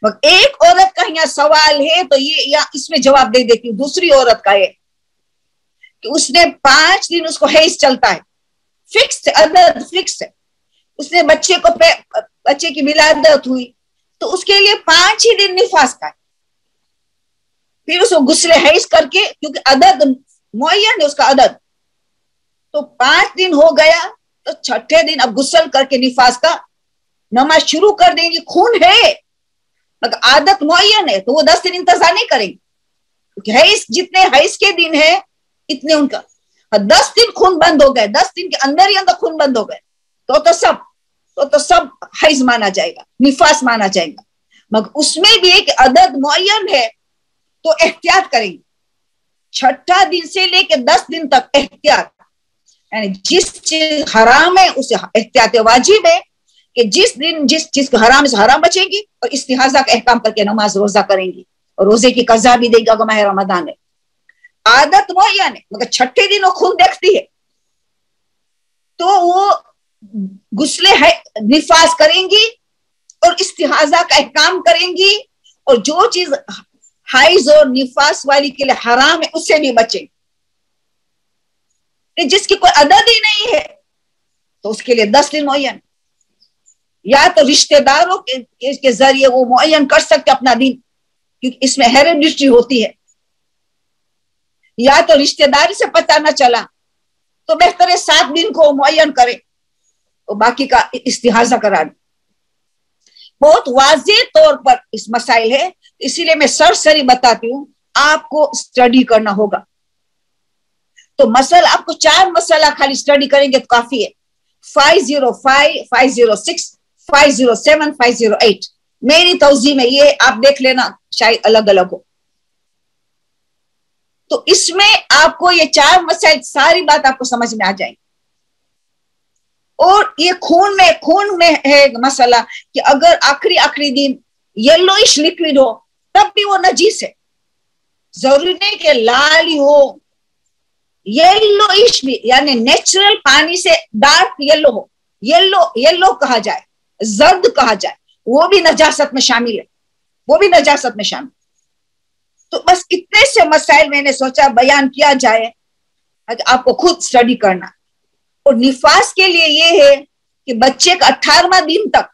मगर एक औरत का यहाँ सवाल है, तो ये या इसमें जवाब दे देती हूँ। दूसरी औरत का है कि उसने 5 दिन उसको हैज चलता है, फिक्स है, अदद फिक्स है। उसने बच्चे की विलादत हुई तो उसके लिए 5 ही दिन निफास का है। फिर उसको गुस्ले हैज करके, क्योंकि अदद मुअय्यन है उसका अदद, तो 5 दिन हो गया तो 6ठे दिन अब गुस्ल करके निफास का नमाज शुरू कर देंगे। खून है मगर आदत मुअय्यन है, तो वो 10 दिन इंतजार नहीं करेंगे, क्योंकि हैज जितने हैज के दिन है इतने उनका। 10 दिन खून बंद हो गए, 10 दिन के अंदर ही अंदर खून बंद हो गए, तो सब हैज माना जाएगा, निफास माना जाएगा। मगर उसमें भी एक अदद मुअय्यन है, तो एहतियात करेंगे। 6ठा दिन से लेके 10 दिन तक एहतियात, यानी जिस चीज हराम है उसे एहतियात वाजिब है कि जिस दिन जिस चीज को हराम से हराम बचेंगी, और इस्तिहाजा का एहकाम करके नमाज रोजा करेंगी, और रोजे की कज़ा भी देगा माह रमजान है। आदत मुअय्यन है, मगर 6ठे दिन वो खून देखती है तो वो गुस्ले है निफास करेंगी और इस्तिहाजा का एहकाम करेंगी, और जो चीज हाइज और निफास वाली के लिए हराम है उससे भी बचेंगे। जिसकी कोई अदद ही नहीं है तो उसके लिए 10 दिन मुअय्यन, या तो रिश्तेदारों के जरिए वो मुअय्यन कर सकते अपना दिन, क्योंकि इसमें हेरेडिटरी होती है। या तो रिश्तेदारी से पता न चला तो बेहतर है 7 दिन को मुअय्यन करे और बाकी का इस्तिहाजा करा दे। बहुत वाज़ेह तौर पर इस मसाइल है, इसीलिए मैं सरसरी बताती हूँ, आपको स्टडी करना होगा। तो मसल आपको 4 मसला खाली स्टडी करेंगे तो काफी है। 505, 506, 507, 508 मेरी तौजी में, ये आप देख लेना शायद अलग अलग हो। तो इसमें आपको ये 4 मसाइल सारी बात आपको समझ में आ जाएगी। और ये खून में है मसला कि अगर आखिरी दिन येलोइश लिक्विड हो तब भी वो नजीस है, जरूरी नहीं कि लाल ही हो, येलोइश भी, यानी नेचुरल पानी से डार्क येलो हो, येलो कहा जाए, जर्द कहा जाए, वो भी नजासत में शामिल है, वो भी नजासत में शामिल। तो बस इतने से मसाइल मैंने सोचा बयान किया जाए, आपको खुद स्टडी करना। और निफास के लिए ये है कि बच्चे का 18वां दिन तक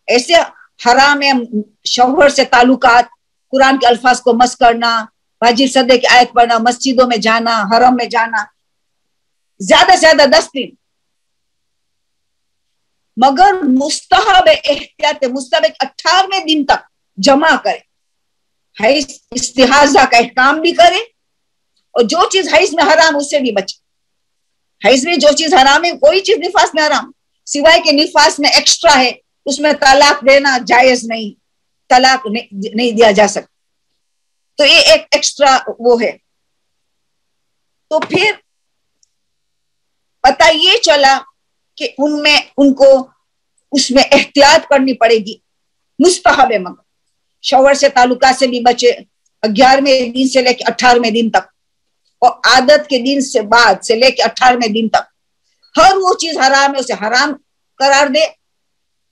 ऐसे हराम है शौहर से ताल्लुकात, कुरान के अल्फाज को मस करना, वाजिब सदे की आयत पढ़ना, मस्जिदों में जाना, हरम में जाना, ज्यादा से ज्यादा 10 दिन। मगर मुस्तहब एहतियात, मुस्तहब 18वें दिन तक जमा करे, हैज इस्तिहाजा का एहकाम भी करे, और जो चीज हैज में हराम उससे भी बचे। हैज में जो चीज हराम है, कोई चीज निफास में हराम, सिवाय के निफास में एक्स्ट्रा है, उसमें तलाक देना जायज नहीं, तलाक नहीं दिया जा सकता, तो ये एक एक्स्ट्रा वो है। तो फिर पता ये चला कि उनको उसमें एहतियात करनी पड़ेगी, मुस्तहब है, मगर शौहर से ताल्लुका से भी बचे 11वें दिन से लेकर 18वें दिन तक, और आदत के दिन से बाद से लेकर 18वें दिन तक। हर वो चीज हराम है उसे हराम करार दे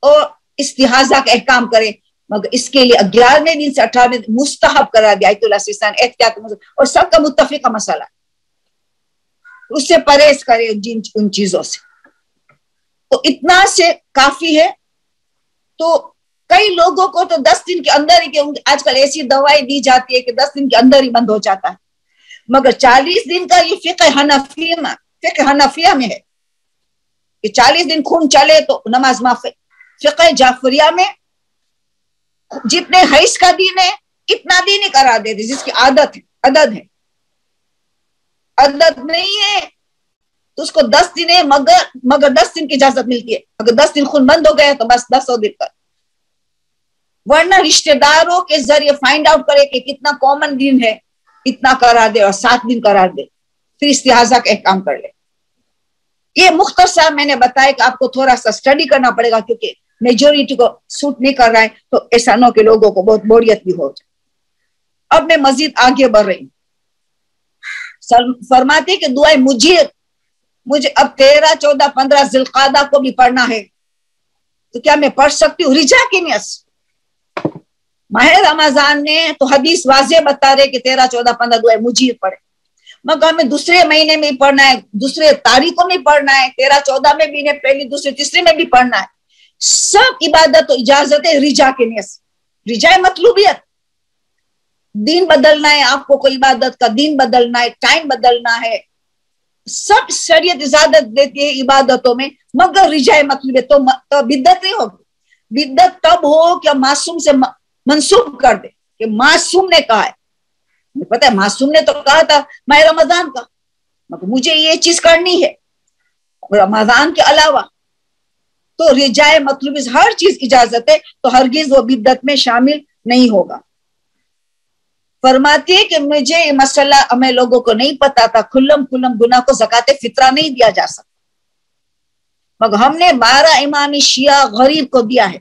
और इस्तिहाजा का अहकाम करे, मगर इसके लिए 11वें दिन से 18वें दिन मुस्तहब करार दिया एहतियात, और सबका मुत्तफिक का मसला, उससे परहेज करे उन चीजों से। तो इतना से काफी है। तो कई लोगों को तो 10 दिन के अंदर ही, आजकल ऐसी दवाई दी जाती है कि 10 दिन के अंदर ही बंद हो जाता है, मगर 40 दिन का ये फिक्र हनफिया में है कि 40 दिन खून चले तो नमाज माफ है। फिक्र जाफरिया में जितने हैज का दिन है इतना दिन ही करा देते, जिसकी आदत है, अदद नहीं है तो उसको 10 दिन है, मगर 10 दिन की इजाजत मिलती है। अगर 10 दिन खून बंद हो गया तो बस 10 दिन का, वरना रिश्तेदारों के जरिए फाइंड आउट करे कि कितना कॉमन दिन है, इतना करा दे और 7 दिन करा दे, फिर इस्तिहाजा का काम कर ले। ये मुख्तसर मैंने बताया कि आपको थोड़ा सा स्टडी करना पड़ेगा, क्योंकि मेजोरिटी को सूट नहीं कर रहा है, तो ऐसा न के लोगों को बहुत बोरियत भी हो जाए। अब मैं मजीद आगे बढ़ रही हूँ। फरमाते कि दुआए मुझे अब 13, 14, 15 जिलकादा को भी पढ़ना है, तो क्या मैं पढ़ सकती हूँ? रिजा की नियत माह रमजान में तो हदीस वाज़े बता रहे कि 13, 14, 15 दुआए मुजीर पढ़े, मगर हमें दूसरे महीने में पढ़ना है, दूसरे तारीखों में पढ़ना है, 13, 14 में भी नहीं, पहली, दूसरे, तीसरे में भी पढ़ना है। सब इबादत तो इजाजत है रिजा के नियत। रिजा मतलूबियत, दिन बदलना है आपको, कोई इबादत का दिन बदलना है, टाइम बदलना है, सब शरीयत इजाजत देती है इबादतों में, मगर रिजा मतलूबियत तो बिद्दत नहीं होगी। बिद्दत तब हो कि मासूम से मंसूब कर दे कि मासूम ने कहा है, पता है मासूम ने तो कहा था माह रमजान का, मगर मुझे ये चीज करनी है रमजान के अलावा, तो रिजाए मतलब हर चीज इजाजत है, तो हरगिज वो बिद्दत में शामिल नहीं होगा। फरमाती है कि मुझे ये मसला हमें लोगों को नहीं पता था, खुल्लम गुनाह को ज़कात फितरा नहीं दिया जा सकता, मगर हमने 12 इमाम शिया गरीब को दिया है।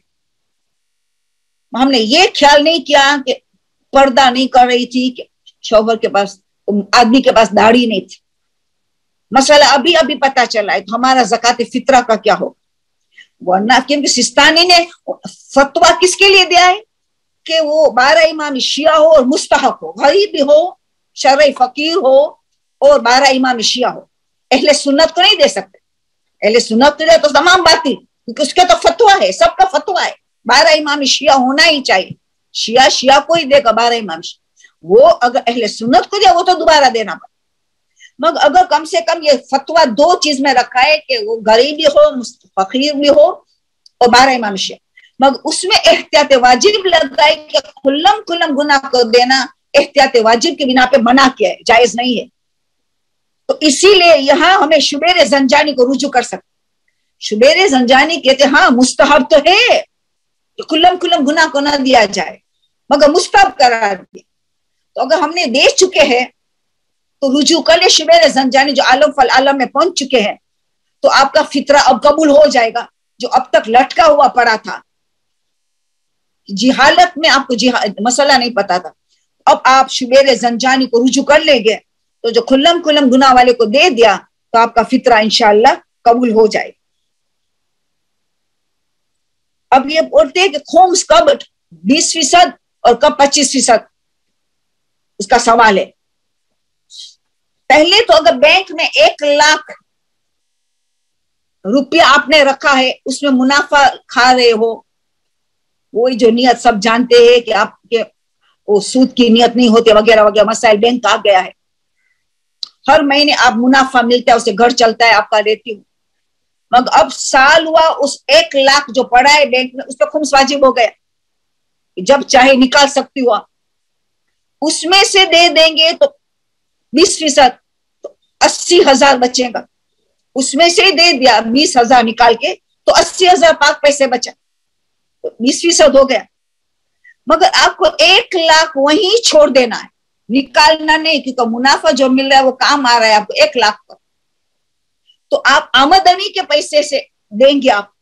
हमने ये ख्याल नहीं किया कि पर्दा नहीं कर रही थी, कि शौहर के पास, आदमी के पास दाढ़ी नहीं थी, मसला अभी पता चला है, तो हमारा ज़कात फितरा का क्या हो? वरना क्योंकि सिस्तानी ने फतवा किसके लिए दिया है कि वो 12 इमाम शिया हो और मुस्तहक हो, गरीब भी हो, शरई फकीर हो और 12 इमाम शिया हो। अहले सुन्नत को नहीं दे सकते, अहले सुन्नत को तो तमाम बातें, क्योंकि उसके तो फतवा है, सबका फतवा है 12 इमाम शिया होना ही चाहिए, शिया को ही देगा 12 इमाम शिया। वो अगर अहले सुन्नत को दिया वो तो दोबारा देना पड़े, मगर अगर कम से कम ये फतवा 2 चीज में रखा है कि वो गरीब भी हो, फकीर भी हो और 12 इमाम शिया, मगर उसमें एहतियात वाजिब लगाए कि खुल्लम गुनाह को देना एहतियात वाजिब के बिना पे मना किया है, जायज नहीं है। तो इसीलिए यहाँ हमें शुबेर जंजानी को रुजू कर सकते। शुबेर जंजानी कहते हाँ मुस्तहब तो है कि खुल्लम गुनाह को ना दिया जाए, मगर मुस्तहब करार दिया। तो अगर हमने दे चुके हैं तो रुजू कर ले शुबेर जंजानी, जो आलम फल आलम में पहुंच चुके हैं, तो आपका फितरा अब कबूल हो जाएगा, जो अब तक लटका हुआ पड़ा था। जिहालत में आपको मसला नहीं पता था, अब आप शुबेर जंजानी को रुजू कर लेंगे, तो जो खुल्लम गुनाह वाले को दे दिया तो आपका फितरा इंशाअल्लाह कबूल हो जाए। अब ये बोलते हैं कि खुम्स कब 20% और कब 25%, उसका सवाल है। पहले तो अगर बैंक में 1 लाख रुपया आपने रखा है, उसमें मुनाफा खा रहे हो, वही जो नियत सब जानते हैं कि आपके वो सूद की नियत नहीं होती वगैरह वगैरह मसाइल, बैंक आ गया है, हर महीने आप मुनाफा मिलता है, उससे घर चलता है आपका, लेती हूँ। मगर अब साल हुआ, उस 1 लाख जो पड़ा है बैंक में, उस पर खुम्स वाजिब हो गया, जब चाहे निकाल सकती हो आप। उसमें से दे देंगे तो 20%, तो 80,000 बचेगा। उसमें से दे दिया 20,000 निकाल के, तो 80,000 पाक पैसे बचा, तो 20% हो गया। मगर आपको 1 लाख वहीं छोड़ देना है, निकालना नहीं, क्योंकि मुनाफा जो मिल रहा है वो काम आ रहा है आपको 1 लाख पर। तो आप आमदनी के पैसे से देंगे आप,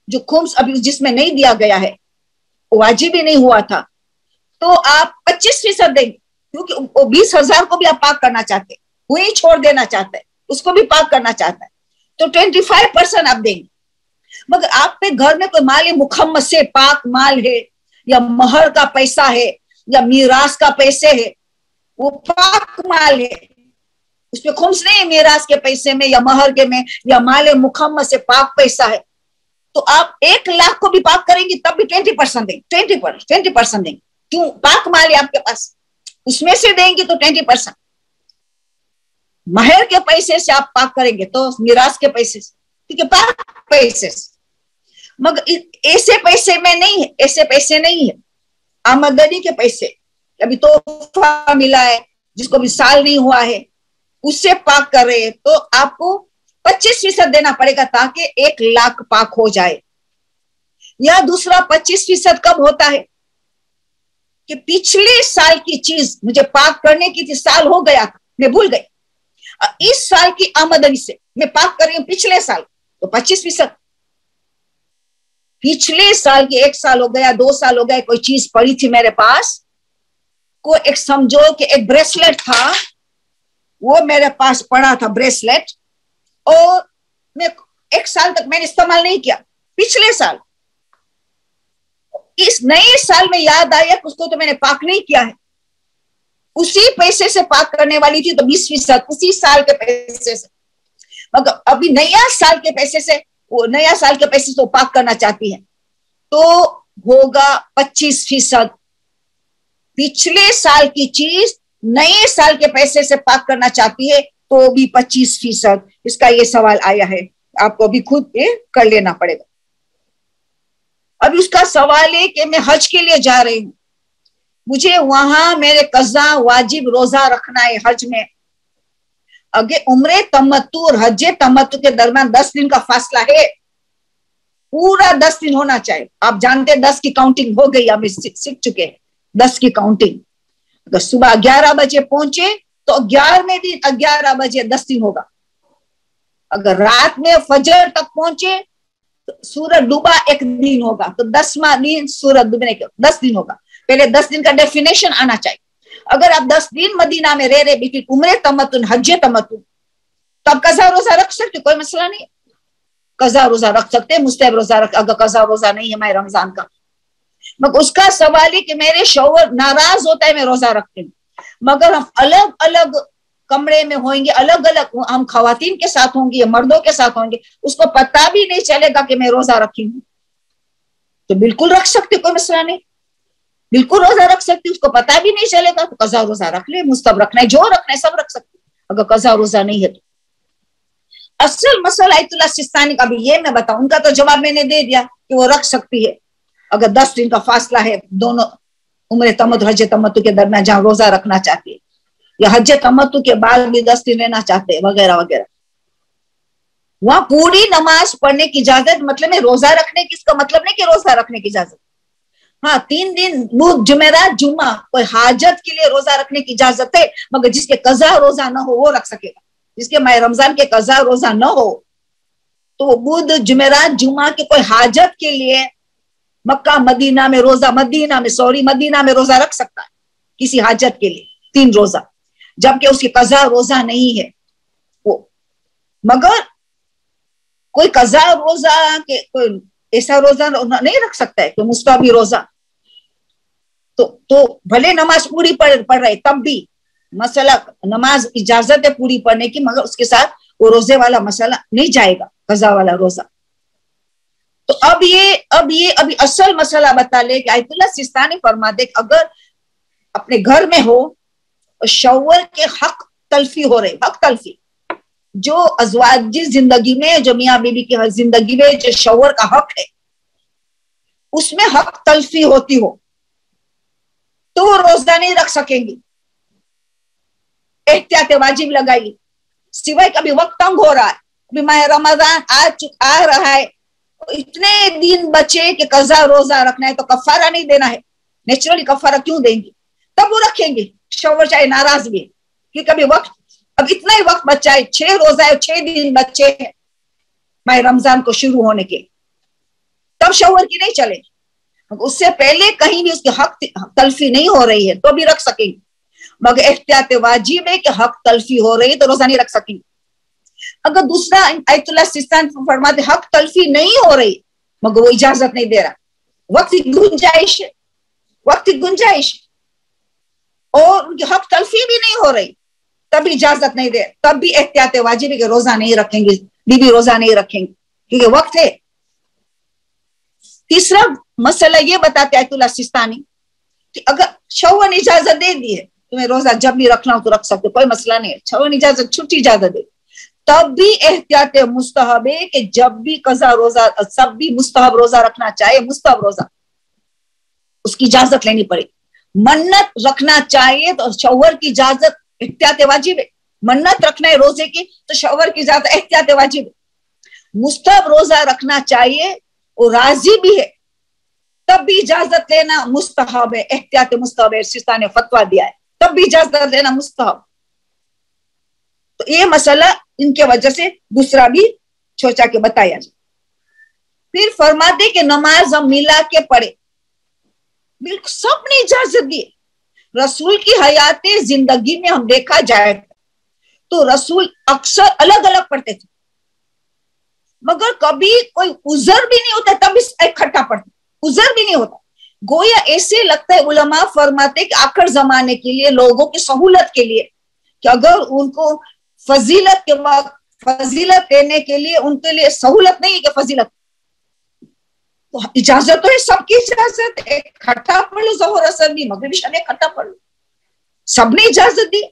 जो खुम्स अभी जिसमें नहीं दिया गया है, वाजिब ही नहीं हुआ था, तो आप 25% देंगे, क्योंकि वो 20,000 को भी आप पाक करना चाहते, वही छोड़ देना चाहते हैं, उसको भी पाक करना चाहता है। तो 25% आप देंगे। मगर आप पे घर में कोई माल मुखम्मस से पाक माल है, या महर का पैसा है, या मीरास का पैसे है, वो पाक माल है, उसमें खुम्स नहीं है मीरास के पैसे में या महर के में, या माल मुखम्मस से पाक पैसा है, तो आप 1 लाख को भी पाक करेंगे तब भी 20% देंगे। 20% देंगे। क्यों? पाक माल है आपके पास, उसमें से देंगे तो 20%। महर के पैसे से आप पाक करेंगे तो मीरास के पैसे से, ठीक है, पाक पैसे से। मगर ऐसे पैसे में नहीं है, ऐसे पैसे नहीं है, आमदनी के पैसे, अभी तोहफा मिला है जिसको भी साल नहीं हुआ है, उससे पाक कर रहे हैं, तो आपको 25% देना पड़ेगा ताकि 1 लाख पाक हो जाए। या दूसरा 25% कब होता है कि पिछले साल की चीज मुझे पाक करने की थी, साल हो गया था, मैं भूल गई, इस साल की आमदनी से मैं पाक कर रही हूं पिछले साल, तो 25%। पिछले साल की 1 साल हो गया, 2 साल हो गए, कोई चीज पड़ी थी मेरे पास, को एक समझो कि एक ब्रेसलेट था, वो मेरे पास पड़ा था ब्रेसलेट, और मैं 1 साल तक मैंने इस्तेमाल नहीं किया, पिछले साल। इस नए साल में याद आया उसको तो मैंने पाक नहीं किया है, उसी पैसे से पाक करने वाली थी, तो 20% उसी साल के पैसे से। मगर अभी नया साल के पैसे से, वो नया साल के पैसे से पाक करना चाहती है, तो होगा 25%। पिछले साल की चीज नए साल के पैसे से पाक करना चाहती है तो भी 25%। इसका ये सवाल आया है, आपको भी खुद ये कर लेना पड़ेगा। अब उसका सवाल है कि मैं हज के लिए जा रही हूं, मुझे वहां मेरे कज़ा वाजिब रोजा रखना है हज में। अगर उम्रे तमत्तु और हज तमत्तु के दरमियान 10 दिन का फासला है, पूरा 10 दिन होना चाहिए। आप जानते हैं 10 की काउंटिंग हो गई, हमें सीख चुके हैं 10 की काउंटिंग। अगर सुबह 11 बजे पहुंचे तो 11वें दिन 11 बजे 10 दिन होगा। अगर रात में फजर तक पहुंचे तो सूरज डूबा 1 दिन होगा, तो 10वां दिन सूरज डूबने के 10 दिन होगा। पहले 10 दिन का डेफिनेशन आना चाहिए। अगर आप 10 दिन मदीना में रह रहे बिल्कुल उम्रे तमत्तुन हज तमत्तुन, तो आप कज़ा रोजा रख सकते, कोई मसला नहीं। कज़ा रोजा रख सकते, मुस्तहब रोजा रख, अगर कज़ा रोजा नहीं है मैं रमजान का। मगर उसका सवाल है कि मेरे शौहर नाराज होता है मैं रोजा रखती हूँ, मगर हम अलग अलग कमरे में होंगे, अलग अलग हम खवातीन के साथ होंगे या मर्दों के साथ होंगे, उसको पता भी नहीं चलेगा कि मैं रोजा रखी हूँ, तो बिल्कुल रख सकते, कोई मसला नहीं, बिल्कुल रोजा रख सकती, उसको पता भी नहीं चलेगा तो कज़ा रोजा रख ले, मुस्तहब रखना है, जो रखना है सब रख सकते। अगर कज़ा रोजा नहीं है तो असल मसला आयतुल्लाह सिस्तानी का भी ये मैं बताऊं, उनका तो जवाब मैंने दे दिया कि वो रख सकती है अगर 10 दिन का फासला है दोनों उम्रे तमत्तु हज तमत्तु के दरमियान, जहां रोजा रखना चाहती है, या हज तमत्तु के बाद भी 10 दिन रहना चाहते हैं वगैरह वगैरह। वहां पूरी नमाज पढ़ने की इजाजत, मतलब रोजा रखने की, इसका मतलब नहीं कि रोजा रखने की इजाजत, हाँ 3 दिन बुध जुमेरात जुम्मा कोई हाजत के लिए रोजा रखने की इजाजत है, मगर जिसके कज़ा रोजा न हो वो रख सकेगा। जिसके माह रमजान के कज़ा रोजा न हो तो वो बुध जुमेरात जुम्मा के कोई हाजत के लिए मक्का मदीना में रोजा रख सकता है किसी हाजत के लिए 3 रोजा, जबकि उसकी कज़ा रोजा नहीं है वो। मगर कोई कज़ा रोजा के कोई ऐसा रोजा नहीं रख सकता है कि मुस्तहबी रोजा, तो भले नमाज पूरी पढ़ रहे तब भी मसला, नमाज इजाजत है पूरी पढ़ने की, मगर उसके साथ वो रोजे वाला मसला नहीं जाएगा, कज़ा वाला रोजा। तो अभी असल मसला बता ले कि आयतुल्लाह सिस्तानी फरमाते अगर अपने घर में हो शौहर के हक तलफी हो रही, हक तलफी जो अज़वाजी जिंदगी में, जो मियाँ बीबी की जिंदगी में जो शौहर का हक है उसमें हक तलफी होती हो तो वो रोजा नहीं रख सकेंगी। एहतियात वाजिब लगाइए, सिवाय कभी वक्त तंग हो रहा है, अभी माह रमजान आ रहा है, इतने दिन बचे कि कज़ा रोजा रखना है तो कफारा नहीं देना है, नेचुरली कफारा क्यों देंगी, तब वो रखेंगे शौहर चाहे नाराज भी, कि कभी वक्त, अब इतना ही वक्त बचा है, 6 रोजा है, 6 दिन बच्चे हैं माह रमजान को शुरू होने के, तब शौहर की नहीं चलेगी। उससे पहले कहीं भी उसके हक तलफी नहीं हो रही है तो भी रख सकेंगे, मगर एहतियात वाजिब है कि हक तलफी हो रही है तो रोजा नहीं रख सकेंगे। अगर दूसरा आयतुल्लाह सिस्तानी फरमाते हक तलफी नहीं हो रही मगर वो इजाजत नहीं दे रहा, वक्त की गुंजाइश और उनकी हक तलफी भी नहीं हो रही, तब इजाजत नहीं दे, तब भी एहतियात वाजिब है कि रोजा नहीं रखेंगे, बीबी रोजा नहीं रखेंगे क्योंकि वक्त है। तीसरा मसला ये बताते आयतुल्लाह सिस्तानी कि अगर शौहर ने इजाजत दे दी है तुम्हें रोजा जब भी रखना हो तो रख सकते, कोई मसला नहीं है, शौहर ने इजाजत छुट्टी इजाजत दे, तब भी एहतियात मुस्तहब है कि जब भी कज़ा रोजा, सब भी मुस्तहब रोजा रखना चाहे, मुस्तहब रोजा उसकी इजाजत लेनी पड़ेगी। मन्नत रखना चाहिए तो शौहर की इजाजत एहतियात वाजिब है, मन्नत रखना है रोजे की तो शौहर की इजाजत एहतियात वाजिब है। मुस्तहब रोजा रखना चाहिए वो राजी भी है तब भी इजाजत लेना मुस्तहब है, एहतियात मुस्तहब है, सिस्तान ने फतवा दिया है, तब भी इजाजत लेना मुस्तहब। तो ये मसला इनके वजह से दूसरा भी सोचा के बताया जाए। फिर फरमाते कि नमाज हम मिला के पढ़े, बिल्कुल सबने इजाजत दी। रसूल की हयाते जिंदगी में हम देखा जाए तो रसूल अक्सर अलग अलग पढ़ते थे, मगर कभी कोई उजर भी नहीं होता तब इकट्ठा पढ़ते, उजर भी नहीं होता। गोया ऐसे लगता है, उलमा फरमाते कि आखिर जमाने के लिए लोगों की सहूलत के लिए कि अगर उनको फजीलत के वक्त फजीलत देने के लिए उनके लिए सहूलत नहीं है कि फजीलत, तो इजाजत तो है, सबकी इजाजत है, इकट्ठा पढ़ लो, ज़ोहर असर भी मगरिब इशा इकट्ठा पढ़ लो, सबने इजाजत दी।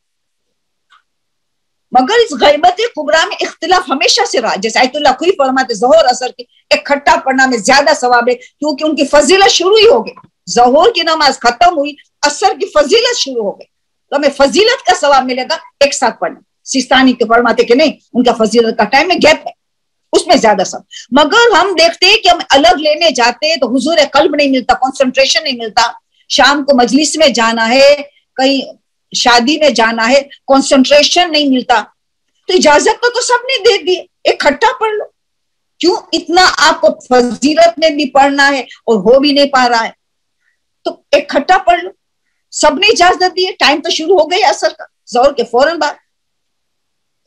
मगर इस गैबत कुबरा में इख्तिलाफ हमेशा से रहा, जैसे आयतुल्लाह खुई फरमाते ज़ोहर असर की इकट्ठा पढ़ना में ज्यादा सवाब है क्योंकि उनकी फजीलत शुरू ही हो गई, ज़ोहर की नमाज खत्म हुई, असर की फजीलत शुरू हो गई, तो हमें फजीलत का सवाब मिलेगा एक साथ पढ़ना। सिस्तानी के फरमाते कि नहीं, उनका फजीलत का टाइम में गैप है, उसमें ज्यादा सब। मगर हम देखते हैं कि हम अलग लेने जाते हैं तो हुजूर कल्ब नहीं मिलता, कंसंट्रेशन नहीं मिलता। शाम को मजलिस में जाना है, कहीं शादी में जाना है, कंसंट्रेशन नहीं मिलता, तो इजाजत तो सबने दे दी, इकट्ठा पढ़ लो। क्यों इतना आपको फजीलत में भी पढ़ना है और हो भी नहीं पा रहा है, तो इकट्ठा पढ़ लो, सबने इजाजत दी है। टाइम तो शुरू हो गया असर का, ज़ोहर के फौरन बाद।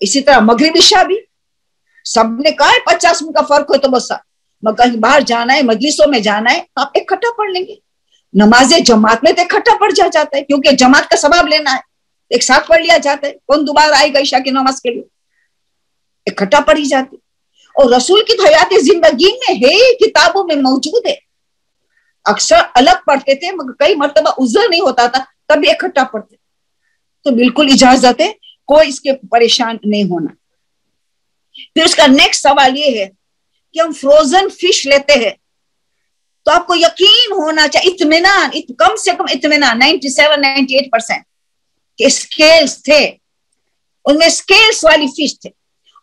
इसी तरह मगरिब इशा भी सबने कहा है 50 मिनट का फर्क हो तो बस, मगर कहीं बाहर जाना है, मजलिसों में जाना है, आप इकट्ठा पढ़ लेंगे। नमाज जमात में तो इकट्ठा पढ़ जाता है क्योंकि जमात का सवाब लेना है, एक साथ पढ़ लिया जाता है, कौन दोबारा आएगा ईशा की नमाज के लिए, इकट्ठा पढ़ी जाती। और रसूल की हयात जिंदगी में है, किताबों में मौजूद है, अक्सर अलग पढ़ते थे मगर कई मर्तबा उज़र नहीं होता था तब भी इकट्ठा पढ़ते, तो बिल्कुल इजाजत है, कोई इसके परेशान नहीं होना। फिर उसका नेक्स्ट सवाल ये है कि हम फ्रोजन फिश लेते हैं तो आपको यकीन होना चाहिए, इत्मीनान, कम से कम इत्मीनान 97-98% के स्केल्स थे, उनमें स्केल्स वाली फिश थे।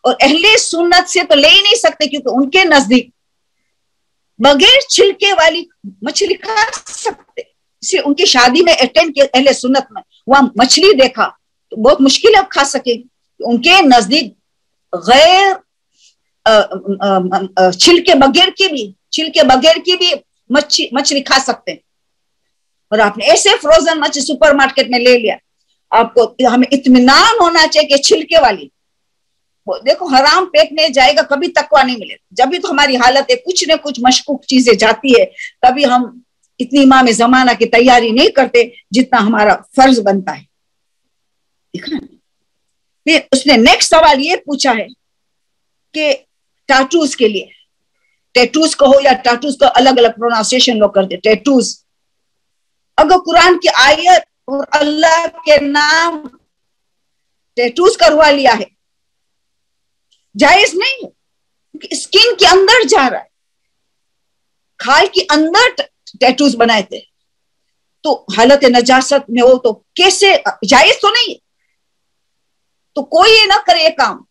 और अहले सुन्नत से तो ले ही नहीं सकते क्योंकि उनके नजदीक बगैर छिलके वाली मछली खा सकते, इसलिए उनकी शादी में अटेंड किया अहले सुन्नत में, वहां मछली देखा तो बहुत मुश्किल है खा सके, उनके नजदीक गैर छिलके बगैर की भी मछली खा सकते हैं। और आपने ऐसे फ्रोजन मछली सुपरमार्केट में ले लिया, आपको हमें इत्मीनान होना चाहिए कि छिलके वाली, देखो हराम पेट में जाएगा कभी तकवा नहीं मिलेगा, जब भी तो हमारी हालत है कुछ न कुछ मशकूक चीजें जाती है, तभी हम इतनी इमाम जमाना की तैयारी नहीं करते जितना हमारा फर्ज बनता है। फिर उसने नेक्स्ट सवाल ये पूछा है कि टैटूज के लिए, टैटूज को हो या टैटूज को अलग अलग प्रोनाउंसिएशन लोग करते, टैटूज अगर कुरान की आयत और अल्लाह के नाम टैटूज करवा लिया है, जायज नहीं है क्योंकि स्किन के अंदर जा रहा है, खाल के अंदर टैटूज बनाए थे तो हालत नजासत में हो तो कैसे, जायज तो नहीं है, तो कोई ये ना करे ये काम।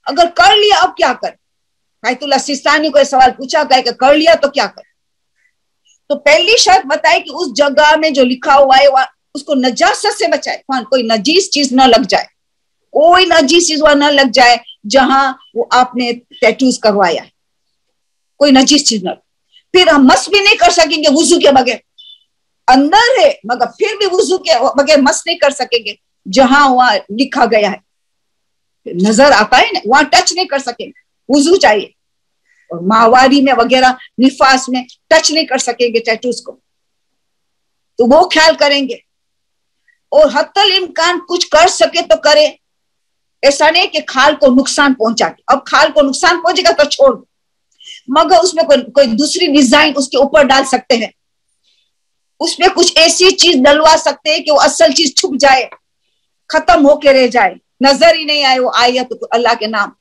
अगर कर लिया अब क्या कर, आयतुल्लाह सिस्तानी को सवाल पूछा गया कि कर लिया तो क्या कर, तो पहली शर्त बताए कि उस जगह में जो लिखा हुआ है उसको नजासत से बचाए, कोई नजीस चीज न लग जाए, कोई नजीस चीज वहां न लग जाए जहां वो आपने टैटूज करवाया है, कोई नजीस चीज न। फिर हम मस भी नहीं कर सकेंगे वुजू के बगैर, अंदर है मगर फिर भी वुजू के बगैर मस नहीं कर सकेंगे जहां वहां लिखा गया है, नजर आता है ना, वहां टच नहीं कर सकेंगे, वुजू चाहिए, और माहवारी में वगैरह निफास में टच नहीं कर सकेंगे टैटूज को, तो वो ख्याल करेंगे। और हत्तल इम्कान कुछ कर सके तो करे, ऐसा नहीं कि खाल को नुकसान पहुंचा के, अब खाल को नुकसान पहुंचेगा तो छोड़ दो, मगर उसमें कोई दूसरी डिजाइन उसके ऊपर डाल सकते हैं, उसमें कुछ ऐसी चीज डलवा सकते हैं कि वो असल चीज छुप जाए, खत्म होके रह जाए, नजर ही नहीं आए वो आयत अल्लाह के नाम।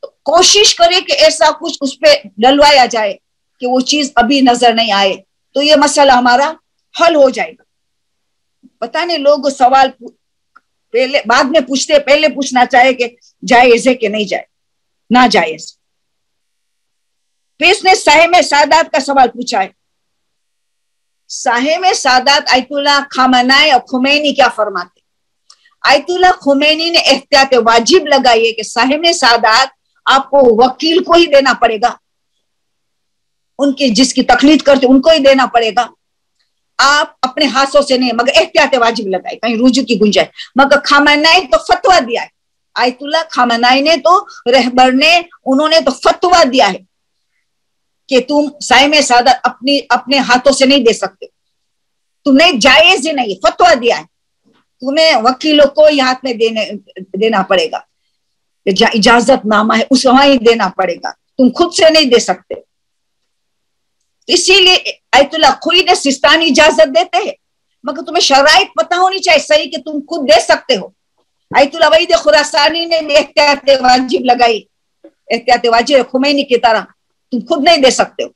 तो कोशिश करे कि ऐसा कुछ उस पर डलवाया जाए कि वो चीज अभी नजर नहीं आए, तो ये मसला हमारा हल हो जाएगा। पता नहीं लोग सवाल पहले बाद में पूछते, पहले पूछना चाहे कि जायज है कि नहीं जाए, ना जायज। फिर इसने साहिब सादात का सवाल पूछा है। साहिब सादात आयतुल्लाह खामनाई और खुमैनी क्या फरमाते? आयतुल्लाह खुमैनी ने एहतियात वाजिब लगाई है कि साहिब सादात आपको वकील को ही देना पड़ेगा, उनकी जिसकी तकलीद करते उनको ही देना पड़ेगा, आप अपने हाथों से नहीं, मगर एहतियात वाजिब लगाई, कहीं रुजू की गुंजाइश। मगर खामनाई तो फतवा दिया है, आयतुल्लाह खामनाई ने तो, रहबर ने, उन्होंने तो फतवा दिया है कि तुम साहिब सादात अपने हाथों से नहीं दे सकते, तुम्हें जायज ही नहीं, फतवा दिया है, तुम्हें वकीलों को ही हाथ में देना पड़ेगा, इजाजत नामा है उस वहां ही देना पड़ेगा, तुम खुद से नहीं दे सकते। तो इसीलिए आयतुल्लाह खोई ने सिस्तानी इजाजत देते हैं, मगर तुम्हें शराइत पता होनी चाहिए सही कि तुम खुद दे सकते हो। आयतुल्लाह वहीद खुरासानी ने एहतियात वाजिब लगाई, एहतियात वाजिब खुमैनी की तरह तुम खुद नहीं दे सकते हो,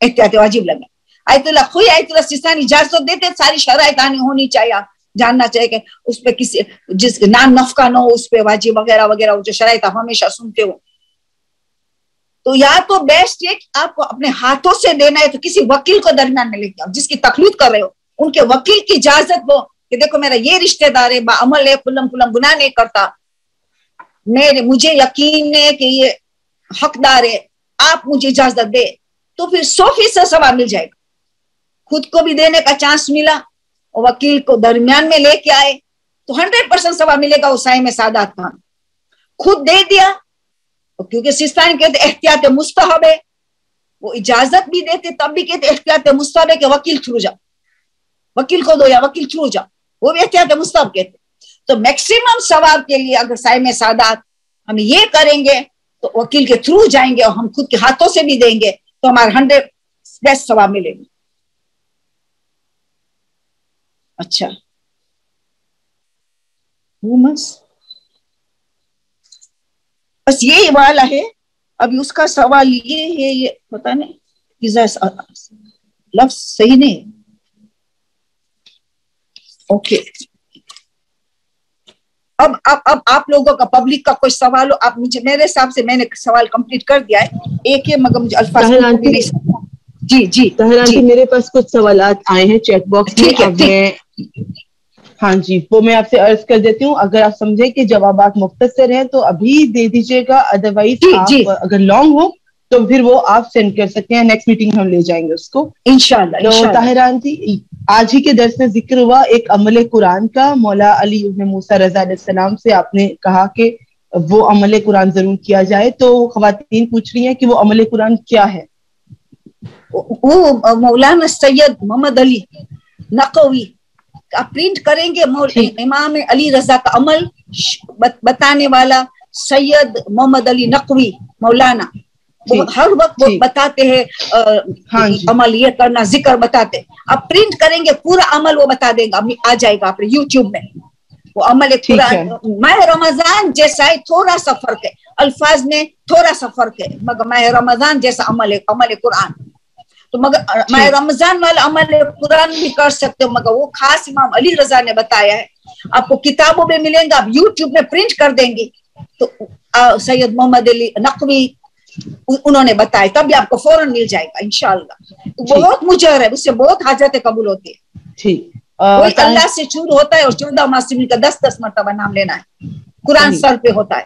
एहतियात वाजिब लगाई। आयतुल्लाह खोई आयतुल्लाह सिस्तानी इजाजत देते, सारी शराइत आनी होनी चाहिए, आप जानना चाहिए कि उस पर किसी जिस नाम नफका न हो, उस पर वाजिब वगैरह वगैरह जो शराइत आप हमेशा सुनते हो। तो या तो बेस्ट ये कि आपको अपने हाथों से देना है तो किसी वकील को दरमियान में लेके आओ, जिसकी तकलीद कर रहे हो उनके वकील की इजाजत दो कि देखो मेरा ये रिश्तेदार है, बाअमल है, कुल्लम कुल्लम गुनाह नहीं करता, मुझे यकीन है कि ये हकदार है, आप मुझे इजाजत दे, तो फिर 100% सवाब मिल जाएगा। खुद को भी देने का चांस मिला और वकील को दरमियान में लेके आए तो 100% सवाब मिलेगा। वो साहिब सादात का खुद दे दिया, क्योंकि सिस्तान कहते एहतियात मुस्तहब है, वो इजाजत भी देते तब भी कहते एहतियात मुस्तहब है कि वकील थ्रू जाओ, वकील को दो या वकील थ्रू जाओ, वो भी एहतियात मुस्तहब कहते। तो मैक्सिमम सवाब के लिए अगर साहिब सादात हम ये करेंगे तो वकील के थ्रू जाएंगे और हम खुद के हाथों से भी देंगे तो हमारे 100% सवाब मिलेगा। अच्छा, बस यही वाला है। अभी उसका सवाल ये है, ये पता नहीं लफ्ज सही नहीं, ओके। अब आप लोगों का पब्लिक का कोई सवाल हो, आप मुझे, मेरे हिसाब से मैंने सवाल कंप्लीट कर दिया है, एक है मगर मुझे अल्फाज नहीं। जी जी जी, मेरे पास कुछ सवाल आए हैं चैट बॉक्स में। अब मैं, हाँ जी, वो मैं आपसे अर्ज कर देती हूँ, अगर आप समझे कि जवाबात मुख्तसर हैं तो अभी दे दीजिएगा, अदरवाइज आप अगर लॉन्ग हो तो फिर वो आप सेंड कर सकते हैं, नेक्स्ट मीटिंग हम ले जाएंगे उसको इंशाल्लाह। तो ताहिरा आंटी, आज ही के दर्स में जिक्र हुआ एक अमल कुरान का, मौला अली इब्न मूसा रज़ा अलैहिस्सलाम से आपने कहा कि वो अमल कुरान जरूर किया जाए, तो खवातीन पूछ रही हैं कि वो अमल कुरान क्या है? वो मौलाना सैयद मोहम्मद अली नकवी का प्रिंट करेंगे, इमाम अली रजा का अमल बताने वाला सैयद मोहम्मद अली नकवी मौलाना, वो हर वक्त वो बताते हैं अमल ये करना, जिक्र बताते। अब प्रिंट करेंगे पूरा अमल वो बता देगा, आ जाएगा अपने यूट्यूब में वो अमल कुरान। माह रमजान जैसा है, थोड़ा सा फर्क है, अल्फाज में थोड़ा सा फर्क है, मगर माह रमजान जैसा अमल कुरान। तो मगर माह रमजान वाला अमल कुरान भी कर सकते हो, मगर वो खास इमाम अली रजा ने बताया है, आपको किताबों में मिलेंगे, आप यूट्यूब में प्रिंट कर देंगे तो सैयद मोहम्मद अली नकवी उन्होंने बताया, तब भी आपको फौरन मिल जाएगा इंशाअल्लाह। तो बहुत मुजर है, उससे बहुत हाजतें कबूल होती है। ठीक, कोई अल्लाह से शुरू होता है और 14 मासूमीन का 10-10 मरतबा नाम लेना है, कुरान सर पे होता है।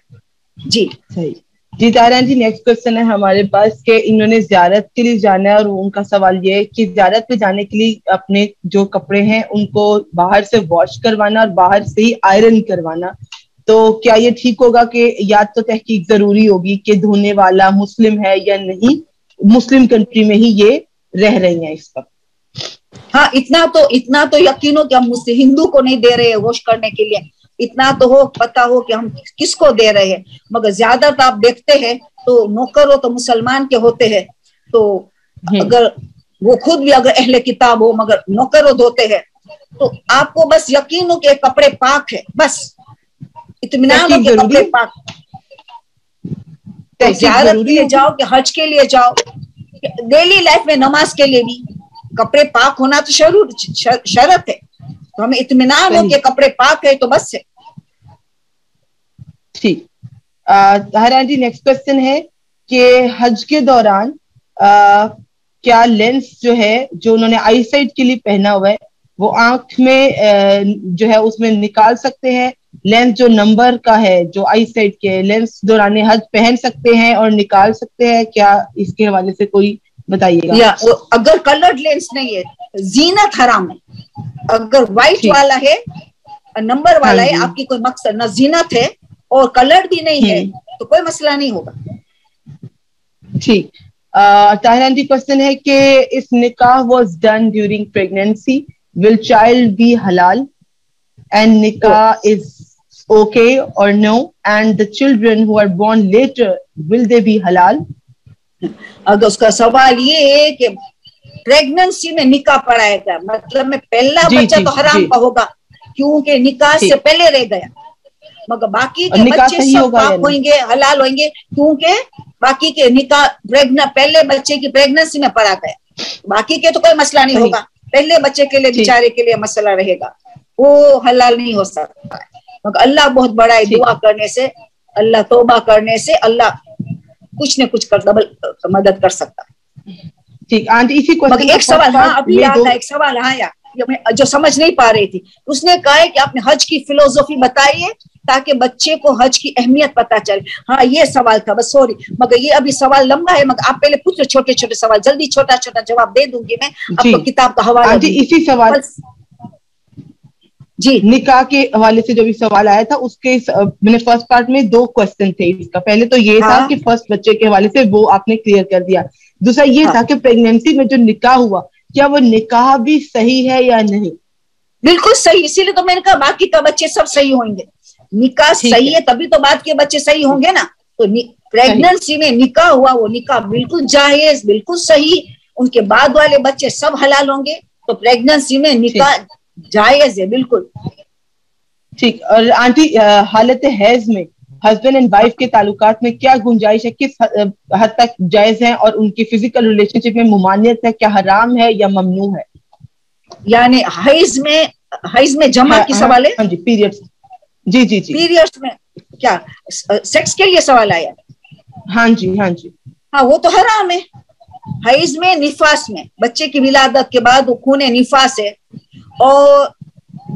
जी सही जी। तारा जी, नेक्स्ट क्वेश्चन है हमारे पास कि इन्होंने ज़ियारत के लिए जाना है और उनका सवाल ये है कि ज़ियारत पे जाने के लिए अपने जो कपड़े हैं उनको बाहर से वॉश करवाना और बाहर से ही आयरन करवाना, تو کیا یہ ٹھیک ہوگا کہ یا تو تحقیق ضروری ہوگی کہ دھونے والا مسلم ہے یا نہیں, مسلم کنٹری میں ہی یہ رہ رہی ہیں اس وقت؟ ہاں اتنا تو یقین ہو کہ ہم مجھ سے ہندو کو نہیں دے رہے واش کرنے کے لیے, اتنا تو ہو پتا ہو کہ ہم کس کو دے رہے ہیں. مگر زیادہ تو آپ دیکھتے ہیں تو نوکر ہو تو مسلمان کے ہوتے ہیں, تو اگر وہ خود بھی اگر اہل کتاب ہو مگر نوکر ہو دھوتے ہیں, تو آپ کو بس یقین ہو کہ کپڑے پاک ہے, بس اطمینان ہو کہ کپڑے پاک. تو زیارت کے لیے جاؤ کہ حج کے لیے جاؤ, ڈیلی لائف میں نماز کے لیے بھی کپڑے پاک ہونا تو شرط ہے, تو ہمیں اطمینان ہو کہ کپڑے پاک ہے تو بس ہے. ٹھیک. طاہرہ جی نیکسٹ کوشچن ہے کہ حج کے دوران کیا لینس جو ہے جو انہوں نے آئی سائٹ کے لیے پہنا ہوا ہے وہ آنکھ میں جو ہے اس میں نکال سکتے ہیں؟ لینس جو نمبر کا ہے جو آئی سائٹ کے لینس دوران حج پہن سکتے ہیں اور نکال سکتے ہیں کیا؟ اس کے حوالے سے کوئی بتائیے گا. یا اگر کلرڈ لینس نہیں ہے زینت حرام ہے, اگر وائٹ والا ہے نمبر والا ہے آپ کی کوئی مقصد نہ زینت ہے اور کلرڈ بھی نہیں ہے تو کوئی مسئلہ نہیں ہوگا. ٹھیک. طاہرہ جی کوشچن ہے کہ اس نکاح was done during pregnancy, will child be حلال اینڈ نکاح is okay or no, and the children who are born later will they be halal? اگر اس کا سوال یہ ہے کہ پریگننسی میں نکاح پڑھائے گا مطلب میں پہلا بچہ تو حرام کا ہوگا کیونکہ نکاح سے پہلے رہ گیا, مگر باقی کے بچے سب پاک ہوئیں گے حلال ہوئیں گے کیونکہ باقی کے نکاح پہلے بچے کی پریگننسی میں پڑھا گیا, باقی کے تو کوئی مسئلہ نہیں ہوگا, پہلے بچے کے لیے بیچارے کے لیے مسئلہ رہے گا, وہ حلال نہیں ہو سکتا ہے. مگر اللہ بہت بڑا ہے, دعا کرنے سے اللہ, توبہ کرنے سے اللہ کچھ نہ کچھ مدد کر سکتا ہے. ٹھیک آنٹی اسی مگر ایک سوال ہاں ابھی یاد ہے, ایک سوال آیا جو سمجھ نہیں پا رہی تھی, اس نے کہا ہے کہ آپ نے حج کی فلسفی بتائی ہے تاکہ بچے کو حج کی اہمیت پتا چلے. ہاں یہ سوال تھا بس, سوری مگر یہ ابھی سوال لمبا ہے, مگر آپ پہلے پوچھو چھوٹے چھوٹے سوال, جلدی چھوٹا چھوٹا جواب دے دوں گی میں آپ کو کتاب کا حوالہ. اسی سوال جی نکاح کے حوالے سے جو بھی سوال آیا تھا اس کے میں نے فرسٹ پارٹ میں 2 کوشچن تھے اس کا. پہلے تو یہ تھا کہ فرسٹ بچے کے حوالے سے وہ آپ نے کلیئر کر دیا. دوسرا یہ تھا کہ پریگنینسی میں جو نکاح ہوا کیا وہ نکاح بھی صحیح ہے یا نہیں؟ بالکل صحیح, اسی لیے تو میں نے کہا باقی کا بچے سب صحیح ہوں گے. نکاح صحیح ہے تبھی تو بعد کے بچے صحیح ہوں گے نا. تو پریگننسی میں نکاح ہوا وہ نکاح بالکل جائز بالکل صحیح, ان کے بعد والے بچے سب حلال ہوں گے. تو پریگننسی میں نکاح جائز ہے بالکل. ٹھیک. اور آنٹی حالت حیض میں ہسبینڈ اینڈ وائف کے تعلقات میں کیا گنجائش ہے, کس حد تک جائز ہیں, اور ان کی فزیکل ریلیشن شپ میں ممانعت ہے, کیا حرام ہے یا ممنوع ہے؟ یعنی حیض میں جمع کی سوال ہے. ہاں جی پیریڈز. جی جی جی پیریڈز میں کیا سیکس کے لیے سوال آیا؟ ہاں جی ہاں جی. ہاں وہ تو حرام ہے. حیض میں نفاس میں بچے کی ولادت کے بعد وہ خون نفاس ہے, اور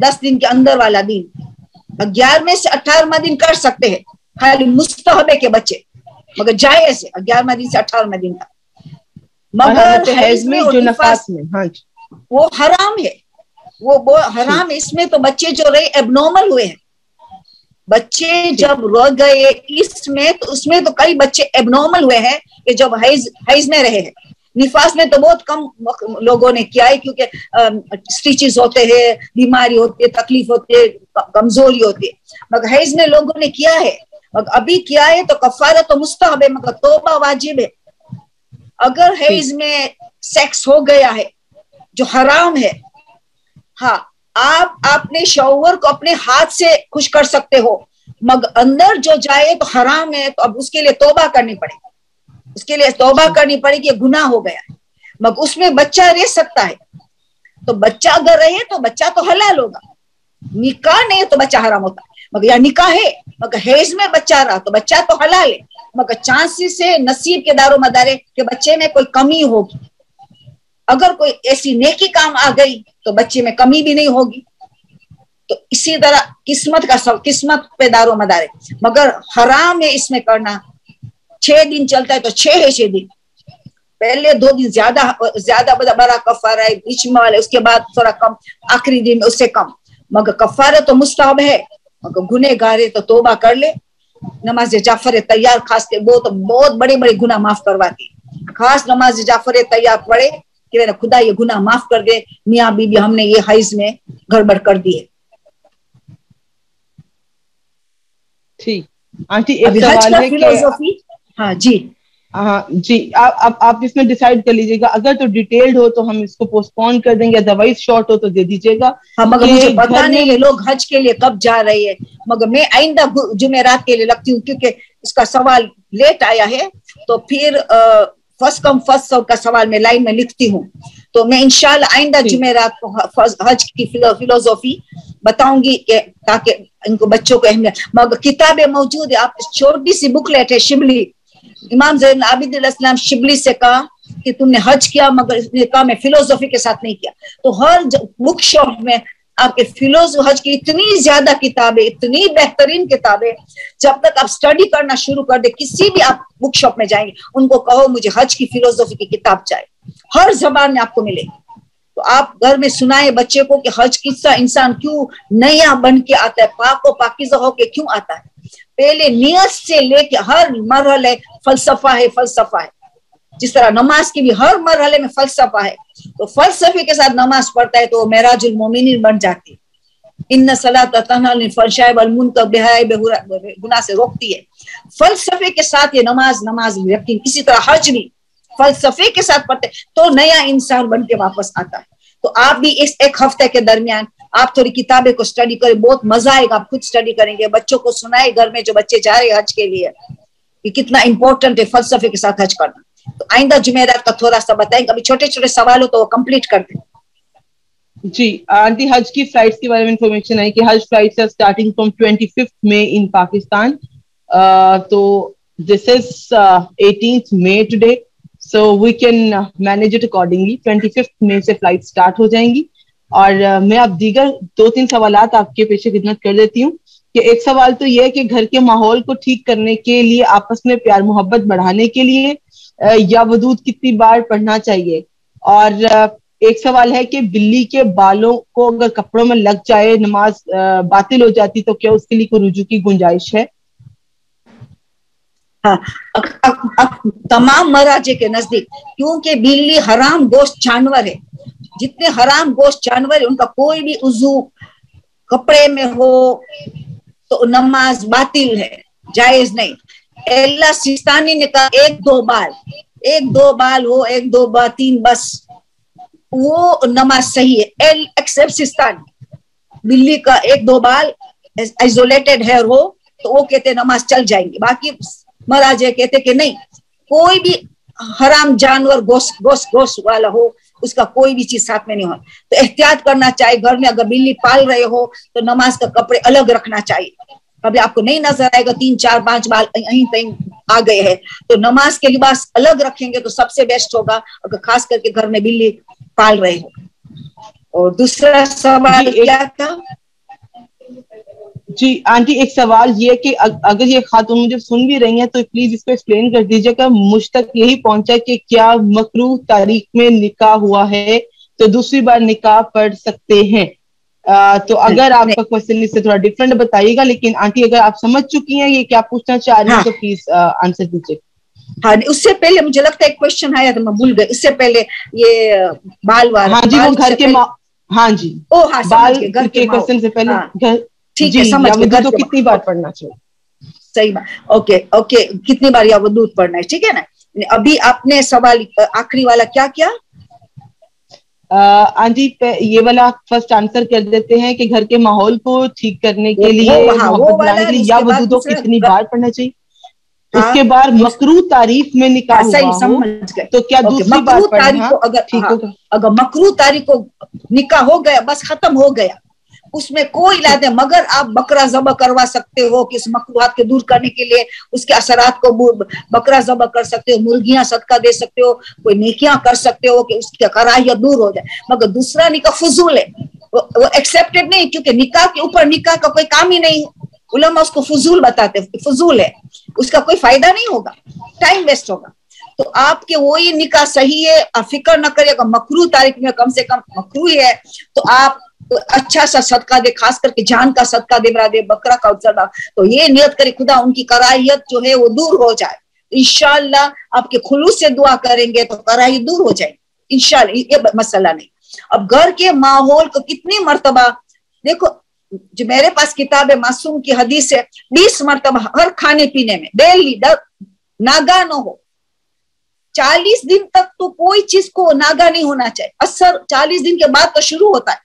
10 دن کے اندر والا دن 11 سے 18 دن کر سکتے ہیں خالی مستحبے کے بچے, مگر جائز ہے 11 دن سے 18 دن کا. مگر حیض میں جو نفاس میں وہ حرام ہے, وہ حرام. اس میں تو بچے جو رہے ایب نارمل ہوئے ہیں, بچے جب رو گئے اس میں تو کئی بچے ایب نارمل ہوئے ہیں کہ جب حیض میں رہے ہیں. نفاس میں تو بہت کم لوگوں نے کیا ہے کیونکہ سٹیچز ہوتے ہیں, بیماری ہوتی ہے, تکلیف ہوتی ہے, کمزوری ہوتی ہے, مگر حیض میں لوگوں نے کیا ہے. مگر ابھی کیا ہے تو کفارہ تو مستحب ہے مگر توبہ واجب ہے. اگر حیض میں سیکس ہو گیا ہے جو حرام ہے, ہاں آپ اپنے شوہر کو اپنے ہاتھ سے خوش کر سکتے ہو, مگر اندر جو جائے تو حرام ہے, تو اب اس کے لیے توبہ کرنی پڑے, اس کے لیے توبہ کرنی پڑے کہ گناہ ہو گیا ہے. مگر اس میں بچہ رہ سکتا ہے, تو بچہ اگر رہے تو بچہ تو حلال ہوگا. نکاح نہیں تو بچہ حرام ہوتا ہے. مگر یا نکاح ہے مگر حیض میں بچہ رہا تو بچہ تو حلال ہے, مگر چانسز سے نصیب کے دار و مدار ہے کہ بچے میں کوئی کمی ہوگی. اگر کوئی ایسی نیکی کام آ گئی تو بچے میں کمی بھی نہیں ہوگی. تو اسی طرح قسمت پہ دار و مدار ہے, مگر حرام ہے اس میں کرنا. 6 دن چلتا ہے تو 6 دن, پہلے 2 دن زیادہ بڑا کفارہ ہے, بیچ میں والے اس کے بعد تھوڑا کم, آخری دن میں اس سے کم. مگر کفارہ تو مستحب ہے, अगर गुनहगार है तो तौबा कर ले। नमाज जाफर तैयार खास के वो तो बहुत बड़े बड़े गुनाह माफ करवाती, खास नमाज जाफर तैयार पढ़े कि मेरा खुदा ये गुनाह माफ कर दे, मियाँ बीबी हमने ये हईज में गड़बड़ कर दी है। ठीक आंटी, एक सवाल है फिलोसॉफी, हाँ जी, हाँ जी, आप इसमें डिसाइड कर लीजिएगा, अगर तो डिटेल्ड हो तो हम इसको पोस्टपोन कर देंगे, अदरवाइज शॉर्ट हो तो दे दीजिएगा। हाँ, मगर मुझे पता नहीं ये लोग हज के लिए कब जा रहे हैं, मगर मैं आइंदा जुमेरात के लिए लगती हूँ, क्योंकि इसका सवाल लेट आया है, तो फिर फर्स्ट कम फर्स्ट सर्व का सवाल मैं लाइन में लिखती हूँ, तो मैं इंशाल्लाह आइंदा जुमेरात को हज की फिलोसॉफी बताऊंगी ताकि इनको बच्चों को अहमियत। मगर किताबें मौजूद है, आप छोटी सी बुकलेट है शिबली, इमाम ज़ैनुल आबिदीन अलैहिस्सलाम शिबली से कहा कि तुमने हज किया, मगर इसने कहा मैं फिलोसॉफी के साथ नहीं किया। तो हर बुक शॉप में आपके फिलोसॉफी हज की इतनी ज्यादा किताबें, इतनी बेहतरीन किताबें, जब तक आप स्टडी करना शुरू कर दे, किसी भी आप बुक शॉप में जाएंगे उनको कहो मुझे हज की फिलोसॉफी की किताब चाहिए, हर जबान में आपको मिलेगी। तो आप घर में सुनाए बच्चे को कि हज किस्सा इंसान क्यों नया बन के आता है, पाक व पाकीज़ा होके क्यों आता है। पहले नियत से लेके हर मरहले फलसफा है, फलसफा है। जिस तरह नमाज की भी हर मरहले में फलसफा है, तो फलसफे के साथ नमाज पढ़ता है तो मेराजुल मोमिनीन बन जाती है। इन्ना सलात तन्हा अनिल फहशाइ वल मुनकर बेहयाई गुनाह से रोकती है। फलसफे के साथ ये नमाज यकीन, इसी तरह हज भी फलसफे के साथ पढ़ते तो नया इंसान बन के वापस आता है। तो आप भी इस एक हफ्ते के दरमियान आप थोड़ी किताबें को स्टडी करें, बहुत मजा आएगा। आप खुद स्टडी करेंगे, बच्चों को सुनाए घर में जो बच्चे जा रहे हैं हज के लिए कि कितना इंपॉर्टेंट है फलसफे के साथ हज करना। तो आइंदा जुमेरात का थोड़ा सा बताएंगे, अभी छोटे छोटे सवाल हो तो वो कंप्लीट कर दें। जी आंटी, हज की फ्लाइट्स के बारे में इंफॉर्मेशन है कि हज flights are starting from 25th May in Pakistan, तो this is 18th May today, so we can manage it accordingly। 25th May से फ्लाइट स्टार्ट हो जाएंगी। और मैं अब दीगर 2-3 सवालात आपके पेश खिदमत कर देती हूँ कि एक सवाल तो यह है कि घर के माहौल को ठीक करने के लिए, आपस में प्यार मोहब्बत बढ़ाने के लिए या वदूद कितनी बार पढ़ना चाहिए। और एक सवाल है कि बिल्ली के बालों को अगर कपड़ों में लग जाए नमाज बातिल हो जाती, तो क्या उसके लिए कोई रुजू की गुंजाइश है? हाँ, तमाम मराजे के नजदीक, क्योंकि बिल्ली हराम गोश्त जानवर है, जितने हराम गोश्त जानवर है उनका कोई भी उजू कपड़े में हो तो नमाज बातिल है, जायज नहीं। एल्ला सिस्तानी ने कहा 1-2 बाल हो, 1-2 बाल 3 बस, वो नमाज सही है। एल एक्सेप्ट सिस्तानी, बिल्ली का 1-2 बाल आइसोलेटेड हेयर हो तो वो कहते नमाज चल जाएंगे। बाकी मराजे कहते कि नहीं, कोई भी हराम जानवर गोश्त वाला हो उसका कोई भी चीज साथ में नहीं हो। तो एहतियात करना चाहिए। घर में अगर बिल्ली पाल रहे हो तो नमाज का कपड़े अलग रखना चाहिए। कभी आपको नहीं नजर आएगा 3-4-5 बाल यहीं तहीं आ गए हैं, तो नमाज के लिबास अलग रखेंगे तो सबसे बेस्ट होगा, अगर खास करके घर में बिल्ली पाल रहे हो। और दूसरा सवाल क्या था? जी आंटी, एक सवाल ये कि अगर ये खातून मुझे सुन भी रही हैं तो प्लीज इसको एक्सप्लेन कर दीजिएगा। मुझ तक यही पहुंचा कि क्या मकरूह तारीख में निकाह हुआ है तो दूसरी बार निकाह पढ़ सकते हैं? तो अगर आपका क्वेश्चन इससे थोड़ा डिफरेंट बताइएगा, लेकिन आंटी अगर आप समझ चुकी हैं ये क्या पूछना चाह रही हैं तो प्लीज आंसर दीजिए। हाँ, उससे पहले मुझे लगता है एक क्वेश्चन आया तो मैं भूल गई, उससे पहले ये बाल वाला। हाँ जी, वो घर के हाँ जी, हाँ, बाल के क्वेश्चन से पहले ठीक है, समझ गए। तो कितनी बार पढ़ना चाहिए? सही बात, ओके, कितनी बार या वदूद पढ़ना है, ठीक है ना। अभी आपने सवाल आखिरी वाला क्या किया? आंटी ये वाला फर्स्ट आंसर कर देते हैं कि घर के माहौल को ठीक करने के लिए, मोहब्बत बढ़ाने के लिए या वदूदों कितनी बार पढ़ना चाहिए। उसके बाद मकरूह तारीख में निकाह हुआ हो तो क्या दूसरी बार पढ़ना ठीक होगा? अगर मकरूह तारीख को निकाह हो गया, बस खत्म हो गया, उसमें कोई इलाज है। मगर आप बकरा ज़बह करवा सकते हो कि इस मकरूहात के दूर करने के लिए, उसके असरात को बकरा ज़बह कर सकते हो, मुर्गियां सदका दे सकते हो, कोई नेकियां कर सकते हो कि उसकी कराहियत दूर हो जाए। मगर दूसरा निकाह फजूल है, वो एक्सेप्टेड नहीं, क्योंकि निकाह के ऊपर निकाह का कोई काम ही नहीं है। उलमा उसको फजूल बताते, फजूल है, उसका कोई फायदा नहीं होगा, टाइम वेस्ट होगा। तो आपके वही निकाह सही है, आप फिक्र न करिएगा। मकरूह तारीख में कम से कम मकरूह है तो आप अच्छा सा सदका दे, खास करके जान का सदका दे दे, बकरा का सदका, तो ये नियत करे खुदा उनकी कराहियत जो है वो दूर हो जाए। इंशाअल्लाह आपके खुलूस से दुआ करेंगे तो कराही दूर हो जाएगी इंशाअल्लाह, ये मसला नहीं। अब घर के माहौल को कितनी मर्तबा देखो, जो मेरे पास किताब है मासूम की हदीस है, 20 मर्तबा हर खाने पीने में डेली नागा न हो। 40 दिन तक तो कोई चीज को नागा नहीं होना चाहिए, असर 40 दिन के बाद तो शुरू होता है।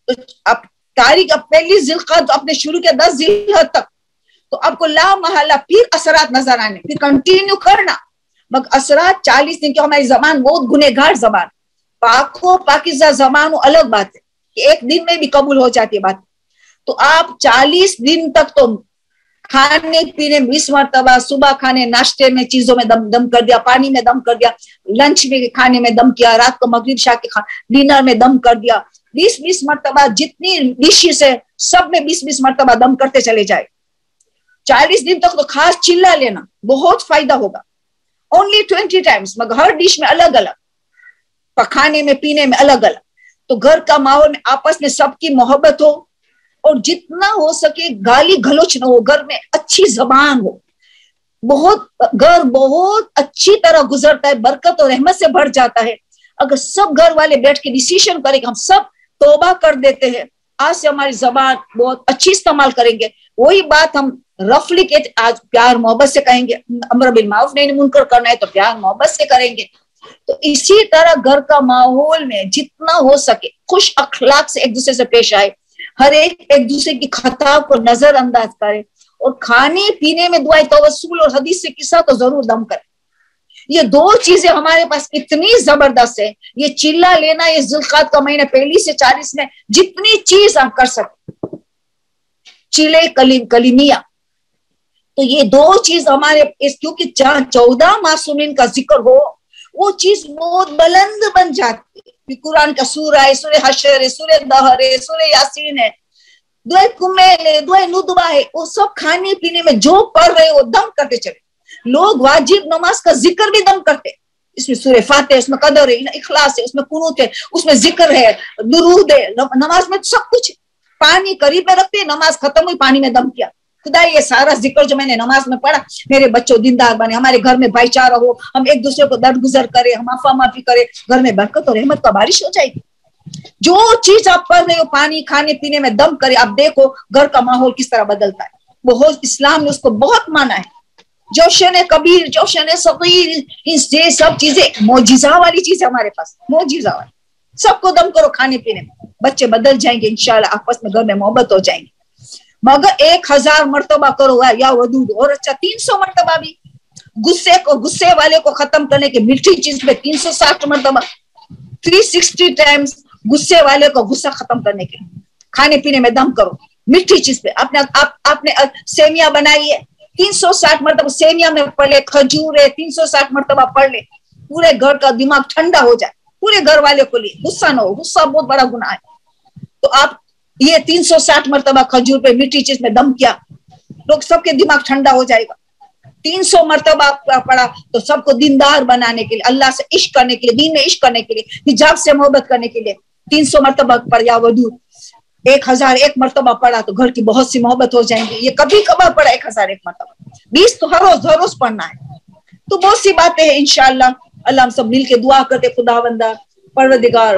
तो आप तारीख अब पहली जिलक़ाद आपने शुरू किया 10 जिलहज तक, तो आपको ला महला फिर असरात नजर आने, फिर कंटिन्यू करना। मगर असरात 40 दिन की, हमारी जबान बहुत गुनहगार जबान, पाको पाकिज़ा जबान अलग बात है कि एक दिन में भी कबूल हो जाती है बात। तो आप 40 दिन तक तो खाने पीने 20 मरतबा, सुबह खाने नाश्ते में चीजों में दम कर दिया, पानी में दम कर दिया, लंच में खाने में दम किया, रात को मगरिब शाह के डिनर में दम कर दिया, 20-20 मरतबा जितनी डिशेस है सब में 20-20 मरतबा दम करते चले जाए। 40 दिन तक तो खास चिल्ला लेना, बहुत फायदा होगा। ओनली 20 टाइम्स, मगर हर डिश में अलग अलग, खाने में पीने में अलग अलग। तो घर का माहौल में आपस में सबकी मोहब्बत हो, और जितना हो सके गाली गलोच न हो, घर में अच्छी जबान हो, घर बहुत अच्छी तरह गुजरता है, बरकत और रहमत से भर जाता है। अगर सब घर वाले बैठ के डिसीजन करें कि हम सब तौबा कर देते हैं, आज से हमारी जबान बहुत अच्छी इस्तेमाल करेंगे, वही बात हम रफली के आज प्यार मोहब्बत से कहेंगे, अमर बिल मारूफ नहीं मुनकर करना है तो प्यार मोहब्बत से करेंगे। तो इसी तरह घर का माहौल में जितना हो सके खुश अखलाक से एक दूसरे से पेश आए, हर एक दूसरे की खता को नजरअंदाज करे, और खाने पीने में दुआए तवस्सुल और हदीस से किस्सा तो जरूर दम करे। ये 2 चीजें हमारे पास इतनी जबरदस्त है। ये चिल्ला लेना, ये ज़ुल्क़ाद का महीना पहली से 40 में जितनी चीज आप कर सकते, चिले कलिमिया, तो ये 2 चीज हमारे क्योंकि 14 मासूमीन का जिक्र हो, वो चीज बहुत बुलंद बन जाती है। कुरान का सूरा है, सूरे हशर है, सूरे दहर है, सूरे यासीन है, दुआ कुमैल है, दुआ नुदबा है, वो सब खाने पीने में जो पढ़ रहे वो दम करते चले। लोग वाजिब नमाज का जिक्र भी दम करते, इसमें सूरे फातिहा, इसमें कदर है, इखलास है, उसमें कुनूत है, उसमें जिक्र है, दुरूद है, नमाज में सब कुछ। पानी करीब में रखते, नमाज खत्म हुई पानी में दम किया, खुदा ये सारा जिक्र जो मैंने नमाज में पढ़ा, मेरे बच्चों दीनदार बने, हमारे घर में भाईचारा हो, हम एक दूसरे को दर्द गुजर करे, हम माफा माफी करे, घर में बरकत और रहमत का बारिश हो जाएगी। जो चीज आप पढ़ रहे हो, पानी खाने पीने में दम करे, आप देखो घर का माहौल किस तरह बदलता है। बहुत इस्लाम ने उसको बहुत माना है। जोशन कबीर, जोशन सगीर, ये सब चीजें मौजिजा वाली चीज है हमारे पास, मौजिजा वाली। सबको दम करो खाने पीने में, बच्चे बदल जाएंगे इंशाल्लाह, आपस में घर में मोहब्बत हो जाएंगे। मगर 1000 मर्तबा करो या वदूद, और अच्छा 300 मर्तबा भी गुस्से वाले को खत्म करने के, मीठी चीज पे 360 मर्तबा, 360 टाइम्स गुस्से वाले को गुस्सा खत्म करने के लिए खाने पीने में दम करो, मीठी चीज पे। आपने सेमिया बनाई है, 360 मर्तबा सेमिया में पढ़ ले, खजूर है 360 मर्तबा पढ़ ले, पूरे घर का दिमाग ठंडा हो जाए, पूरे घर वाले को लिए गुस्सा न हो, गुस्सा बहुत बड़ा गुनाह है। तो आप ये 360 मर्तबा खजूर पे मीठी चीज में दम किया, लोग सबके दिमाग ठंडा हो जाएगा। 300 मर्तबा पढ़ा तो सबको दीनदार बनाने के लिए, अल्लाह से इश्क करने के लिए, दीन में इश्क करने के लिए, हिजाब से मोहब्बत करने के लिए 300 मर्तबा पढ़ या वदूद। 1001 मर्तबा पढ़ा तो घर की बहुत सी मोहब्बत हो जाएंगी। ये कभी कभार पढ़ा 1001 मर्तबा, 20 तो हर रोज पढ़ना है। तो बहुत सी बातें हैं इंशाअल्लाह, अल्लाह हम सब मिल के दुआ करते, खुदावंदा परवरदिगार।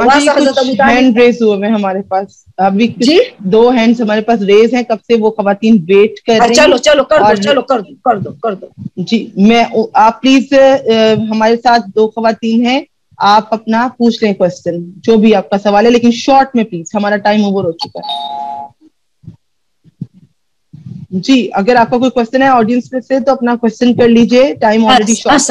हैंड रेज हुए हैं हमारे पास अभी जी, 2 हैंड्स हमारे पास रेज हैं, कब से वो खवातीन वेट कर रही हैं। चलो कर दो जी। आप प्लीज हमारे साथ 2 खवातीन हैं, आप अपना पूछ लें क्वेश्चन, जो भी आपका सवाल है, लेकिन शॉर्ट में प्लीज, हमारा टाइम ओवर हो चुका है जी। अगर आपका कोई क्वेश्चन है ऑडियंस में से तो अपना क्वेश्चन कर लीजिए, time already short.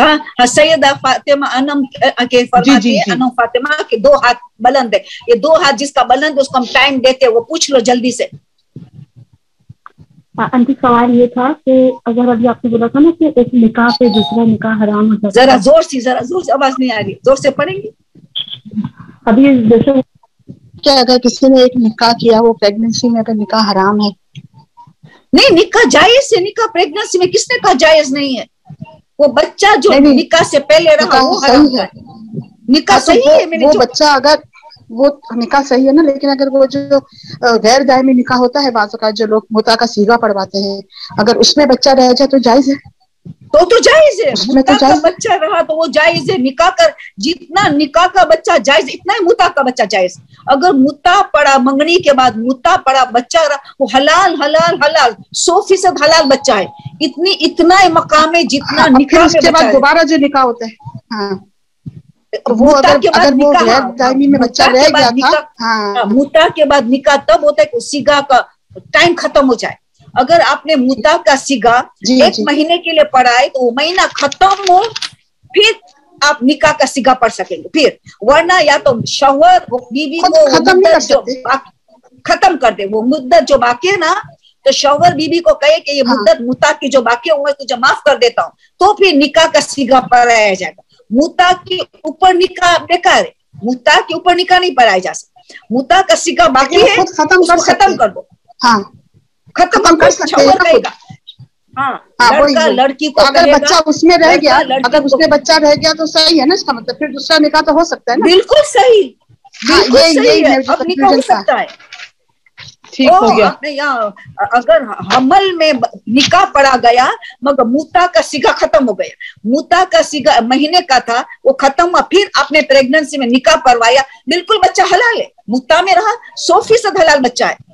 Syeda Fatima Anam के फरमाती है, अनम फातिमा के 2 हाथ बुलंद है, ये 2 हाथ जिसका बुलंद उसको हम टाइम देते, वो पूछ लो जल्दी से। आंटी सवाल ये था कि अगर अभी आपने बोला था ना कि एक निकाह पे दूसरा निकाह हराम हो जाता है, जरा जोर से, आवाज नहीं आ रही, जोर से पढ़ेंगे। अभी जैसे क्या अगर किसी ने एक निकाह किया, वो प्रेगनेंसी में अगर निकाह हराम है? नहीं, निकाह जायज है, निकाह प्रेगनेंसी में किसने कहा जायज नहीं है? वो बच्चा जो निकाह से पहले रहा वो हराम है, निकाह सही है। वो وہ نکاح صحیح ہے نا, لیکن اگر وہ جو غیر دائمی نکاح ہوتا ہے بعض اوقات جو لوگ متا کا صیغہ پڑھواتے ہیں, اگر اس میں بچہ رہ جائے تو جائز ہے, تو جائز ہے. اس میں تو متا کا جائز ہے. بچہ رہا تو وہ جائز ہے. نکاح کر جتنا نکاح کا بچہ جائز اتنا ہی متا کا بچہ جائز. اگر متا پڑا منگنی کے بعد متا پڑا بچہ رہا وہ حلال حلال حلال 100% حلال بچہ ہے. اتنا مقام ہے جتنا پھر نکاح اس میں کے بچہ بعد ہے. دوبارہ جو نکاح ہوتا ہے, ہاں تو وہ متا کے بعد اگر وہ نکاح, غیر دائمی میں بچہ متا رہ کے گیا بعد تھا, نکاح, ہاں متا کے بعد نکاح تب ہوتا ہے کہ سیگا کا ٹائم ختم ہو جائے. اگر آپ نے متا کا سیگا جی 1 جی مہینے کے لیے پڑھائے تو وہ مہینہ ختم ہو پھر آپ نکاح کا سیگا پڑھ سکیں گے پھر, ورنہ یا تو شوہر بیوی خود کو وہ ختم نہیں کر مدت جو سکتے. ختم کر دے, وہ مدت جو باقی ہے نا, تو شوہر بیوی کو کہے کہ یہ ہاں مدت متا کی جو باقی ہوئے تجھے معاف کر دیتا ہوں, تو پھر نکاح کا سیگا پڑھایا جائے گا. متا کے اوپر نکاح بیکار ہے, متا کے اوپر نکاح نہیں پڑھایا جا سکتا. متا کا سیگا لیکن باقی وہ ہے خود ختم اس کر کو سکتے ختم ہیں. کر دو, ہاں ختم کر خود سکتے ہیں شوہر نا کہے خود. گا. ہاں, ہاں وہی لڑکا وہی لڑکی تو کو اگر کہے گا, بچہ اس میں رہ گیا, لڑکا لڑکی اگر اس کو میں بچہ رہ گیا تو صحیح ہے نا, اس کا مطلب پھر دوسرا نکاح تو ہو سکتا ہے نا. بالکل صحیح, ہاں بالکل یہی صحیح ہے, میرے جو اب نکاح ہو کنفیوژن تھا. سکتا ہے. ٹھیک ہو گیا. آپ نے یہاں اگر حمل میں نکاح پڑا گیا مگر متا کا سیگا ختم ہو گیا, متا کا سیگا مہینے کا تھا وہ ختم ہوا, پھر آپ نے پریگننسی میں نکاح پڑوایا, بالکل بچہ حلال ہے. متا میں رہا 100% حلال بچہ ہے,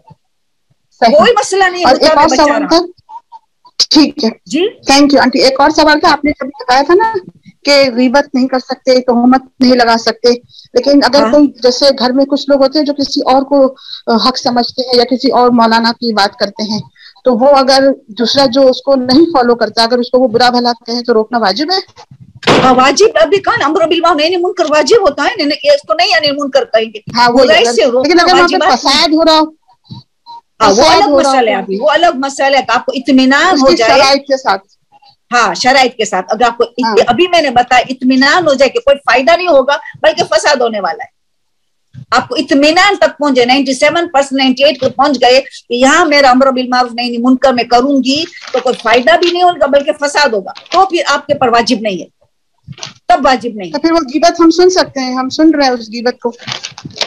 صحیح. کوئی مسئلہ نہیں اور متا ایک میں اور بچہ سوال رہا. تھا, ٹھیک ہے, جی تھینک یو آنٹی. ایک اور سوال تھا, آپ نے کبھی بتایا تھا نا کہ غیبت نہیں کر سکتے, تہمت نہیں لگا سکتے, لیکن اگر ہاں کوئی جیسے گھر میں کچھ لوگ ہوتے ہیں جو کسی اور کو حق سمجھتے ہیں یا کسی اور مولانا کی بات کرتے ہیں, تو وہ اگر دوسرا جو اس کو نہیں فالو کرتا اگر اس کو وہ برا بھلا کہیں تو روکنا واجب ہے. واجب ابھی کہاں امر بالمعروف نہی عن المنکر واجب ہوتا ہے, اس کو نہیں عن المنکر کہیں گے, ہاں وہی, برائی اگر سے لیکن روکنا اگر وہاں پہ واجبات میں ہے. فساد ہو رہا ہو, وہ فساد الگ ہو رہا ہو مسئلہ ہے, کوئی ابھی بھی وہ الگ مسئلہ ہے کہ آپ کو اطمینان اس ہو کی جائے. شرائط کے ساتھ. ہاں شرائط کے ساتھ, اگر آپ کو ہاں ابھی میں نے بتایا اطمینان ہو جائے کہ کوئی فائدہ نہیں ہوگا بلکہ فساد ہونے والا ہے, آپ کو اطمینان تک پہنچے, 97% 98 کو پہنچ گئے کہ یہاں میرا امر بالمعروف نہی عن المنکر میں کروں گی تو کوئی فائدہ بھی نہیں ہوگا بلکہ فساد ہوگا, تو پھر آپ کے پر واجب نہیں ہے, تب واجب نہیں تو ہے. پھر وہ غیبت ہم سن سکتے ہیں, ہم سن رہے ہیں اس غیبت کو.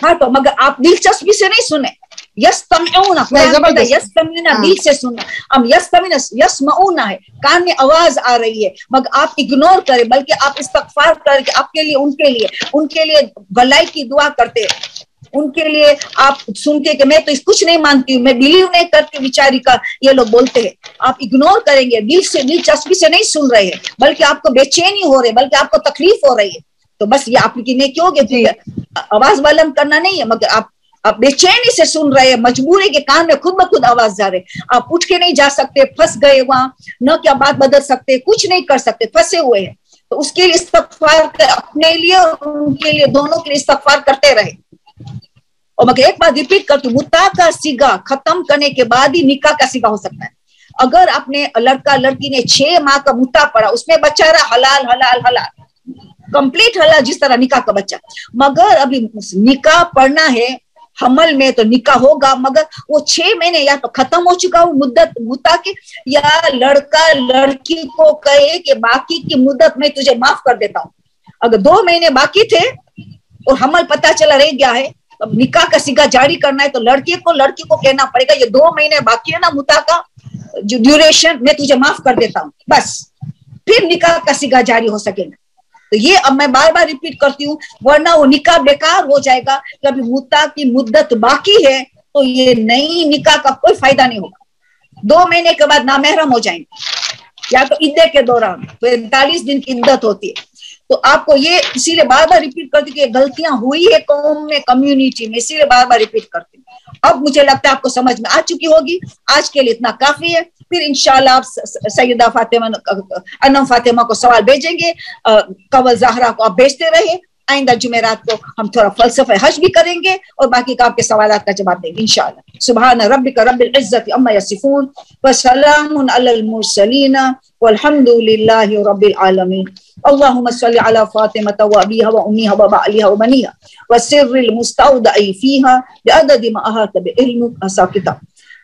ہاں تو مگر آپ دلچسپی سے نہیں سنیں. یستمعون, نہیں قرآن کہتا ہے زبردست. یستمعون, ہاں دل سے سننا. اب یسمعون ہے, کان میں آواز آ رہی ہے مگر آپ اگنور کریں, بلکہ آپ استغفار کر کے آپ کے لیے ان کے لیے بھلائی کی دعا کرتے, ان کے لیے آپ سنتے کہ میں تو کچھ نہیں مانتی ہوں, میں بلیو نہیں کرتی بیچاری کا, یہ لوگ بولتے ہیں. آپ اگنور کریں گے, دلچسپی سے نہیں سن رہے ہیں, بلکہ آپ کو بے چینی ہو رہی ہے, بلکہ آپ کو تکلیف ہو رہی ہے, تو بس یہ آپ کی نیکی ہوگی, جی کیونکہ آواز بلند کرنا نہیں ہے مگر آپ بے چینی سے سن رہے ہیں, مجبوری کے کان میں خود بخود آواز جا رہے, آپ اٹھ کے نہیں جا سکتے, پھنس گئے وہاں, نہ کیا بات بدل سکتے, کچھ نہیں کر سکتے, پھنسے ہوئے ہیں, تو اس کے لیے استغفار اپنے لیے اور ان کے لیے دونوں کے لیے استغفار کرتے رہے. اور مگر ایک بات ریپیٹ کرتی ہوں, متا کا سیگا ختم کرنے کے بعد ہی نکاح کا سیگا ہو سکتا ہے. اگر آپ نے لڑکا لڑکی نے 6 ماہ کا متا پڑا, اس میں بچہ رہا حلال حلال حلال کمپلیٹ حلال, جس طرح نکاح کا بچہ, مگر ابھی نکاح پڑھنا ہے حمل میں تو نکاح ہوگا, مگر وہ 6 مہینے یا تو ختم ہو چکا ہو مدت متا کی, یا لڑکا لڑکی کو کہے کہ باقی کی مدت میں تجھے معاف کر دیتا ہوں. اگر 2 مہینے باقی تھے اور حمل پتہ چلا رہ گیا ہے, اب نکاح کا سیگا جاری کرنا ہے تو لڑکی کو کہنا پڑے گا یہ 2 مہینے باقی ہے نا متا کا جو ڈیوریشن, میں تجھے معاف کر دیتا ہوں, بس پھر نکاح کا سیگا جاری ہو سکے گا. تو یہ اب میں بار بار ریپیٹ کرتی ہوں, ورنہ وہ نکاح بیکار ہو جائے گا. کبھی متا کی مدت باقی ہے تو یہ نئی نکاح کا کوئی فائدہ نہیں ہوگا. 2 مہینے کے بعد نامحرم ہو جائیں گے, یا تو عدے کے دوران 45 دن کی عدت ہوتی ہے. تو آپ کو یہ اسی لیے بار بار ریپیٹ کرتی کہ غلطیاں ہوئی ہے قوم میں, کمیونٹی میں, اسی لیے بار بار ریپیٹ کرتی ہوں. اب مجھے لگتا ہے آپ کو سمجھ میں آ چکی ہوگی, آج کے لیے اتنا کافی ہے. پھر انشاءاللہ آپ سیدہ فاطمہ انم فاطمہ کو سوال بھیجیں گے, قول زہرا کو آپ بھیجتے رہے. آئندہ جمعرات کو ہم تھوڑا فلسفہ حج بھی کریں گے اور باقی کا آپ کے سوالات کا جواب دیں گے انشاءاللہ. سبحان ربک رب العزت عما یصفون وسلام علی المرسلین والحمد للہ رب العالمین. اللهم صل على فاطمة وأبيها وأمها وبعلها وبنيها والسر المستودع فيها بعدد ما أحاط بعلمك ساكتا.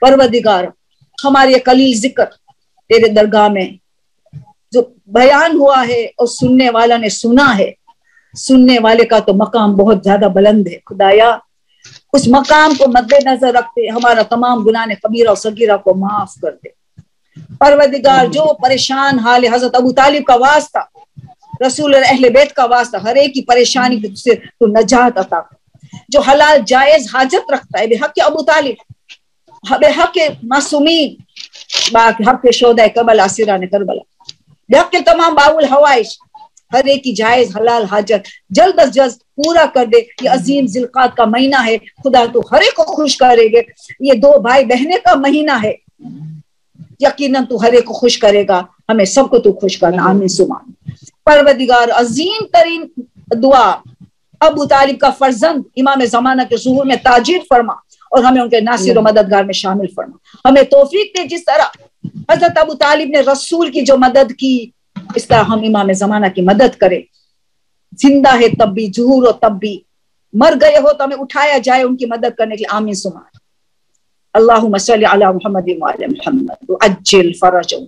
پروردگار, ہمارے قلیل ذکر تیرے درگاہ میں جو بیان ہوا ہے اور سننے والا نے سنا ہے, سننے والے کا تو مقام بہت زیادہ بلند ہے. خدایا اس مقام کو مد نظر رکھتے ہمارا تمام گناہ کبیرہ اور صغیرہ کو معاف کر دے. پروردگار جو پریشان حال حضرت ابو طالب کا واسطہ، رسول اہل بیت کا واسطہ، ہر ایک کی پریشانی سے تو نجات عطا کر. جو حلال جائز حاجت رکھتا ہے بحق ابو طالب، بحق معصومین، بحق شہداء کربلا، اسیران کربلا، بحق تمام باول حوائج، ہر ایک کی جائز حلال حاجت جلد از جلد پورا کر دے. یہ عظیم ذی القعدہ کا مہینہ ہے، خدا تو ہر ایک کو خوش کرے گے. یہ دو بھائی بہنے کا مہینہ ہے، یقیناً تو ہر ایک کو خوش کرے گا. ہمیں سب کو تو خوش کرنا. آمین سبحان. پروردگار عظیم ترین دعا ابو طالب کا فرزند امام زمانہ کے ظہور میں تاجیل فرما اور ہمیں ان کے ناصر و مددگار میں شامل فرما. ہمیں توفیق دے جس طرح حضرت ابو طالب نے رسول کی جو مدد کی، اس طرح ہم امام زمانہ کی مدد کریں. زندہ ہے تب بھی، ظہور ہو تب بھی، مر گئے ہو تو ہمیں اٹھایا جائے ان کی مدد کرنے کے لیے. آمین سبحان. اللہم صلی علی محمد وعلی محمد وعجل فرجهم.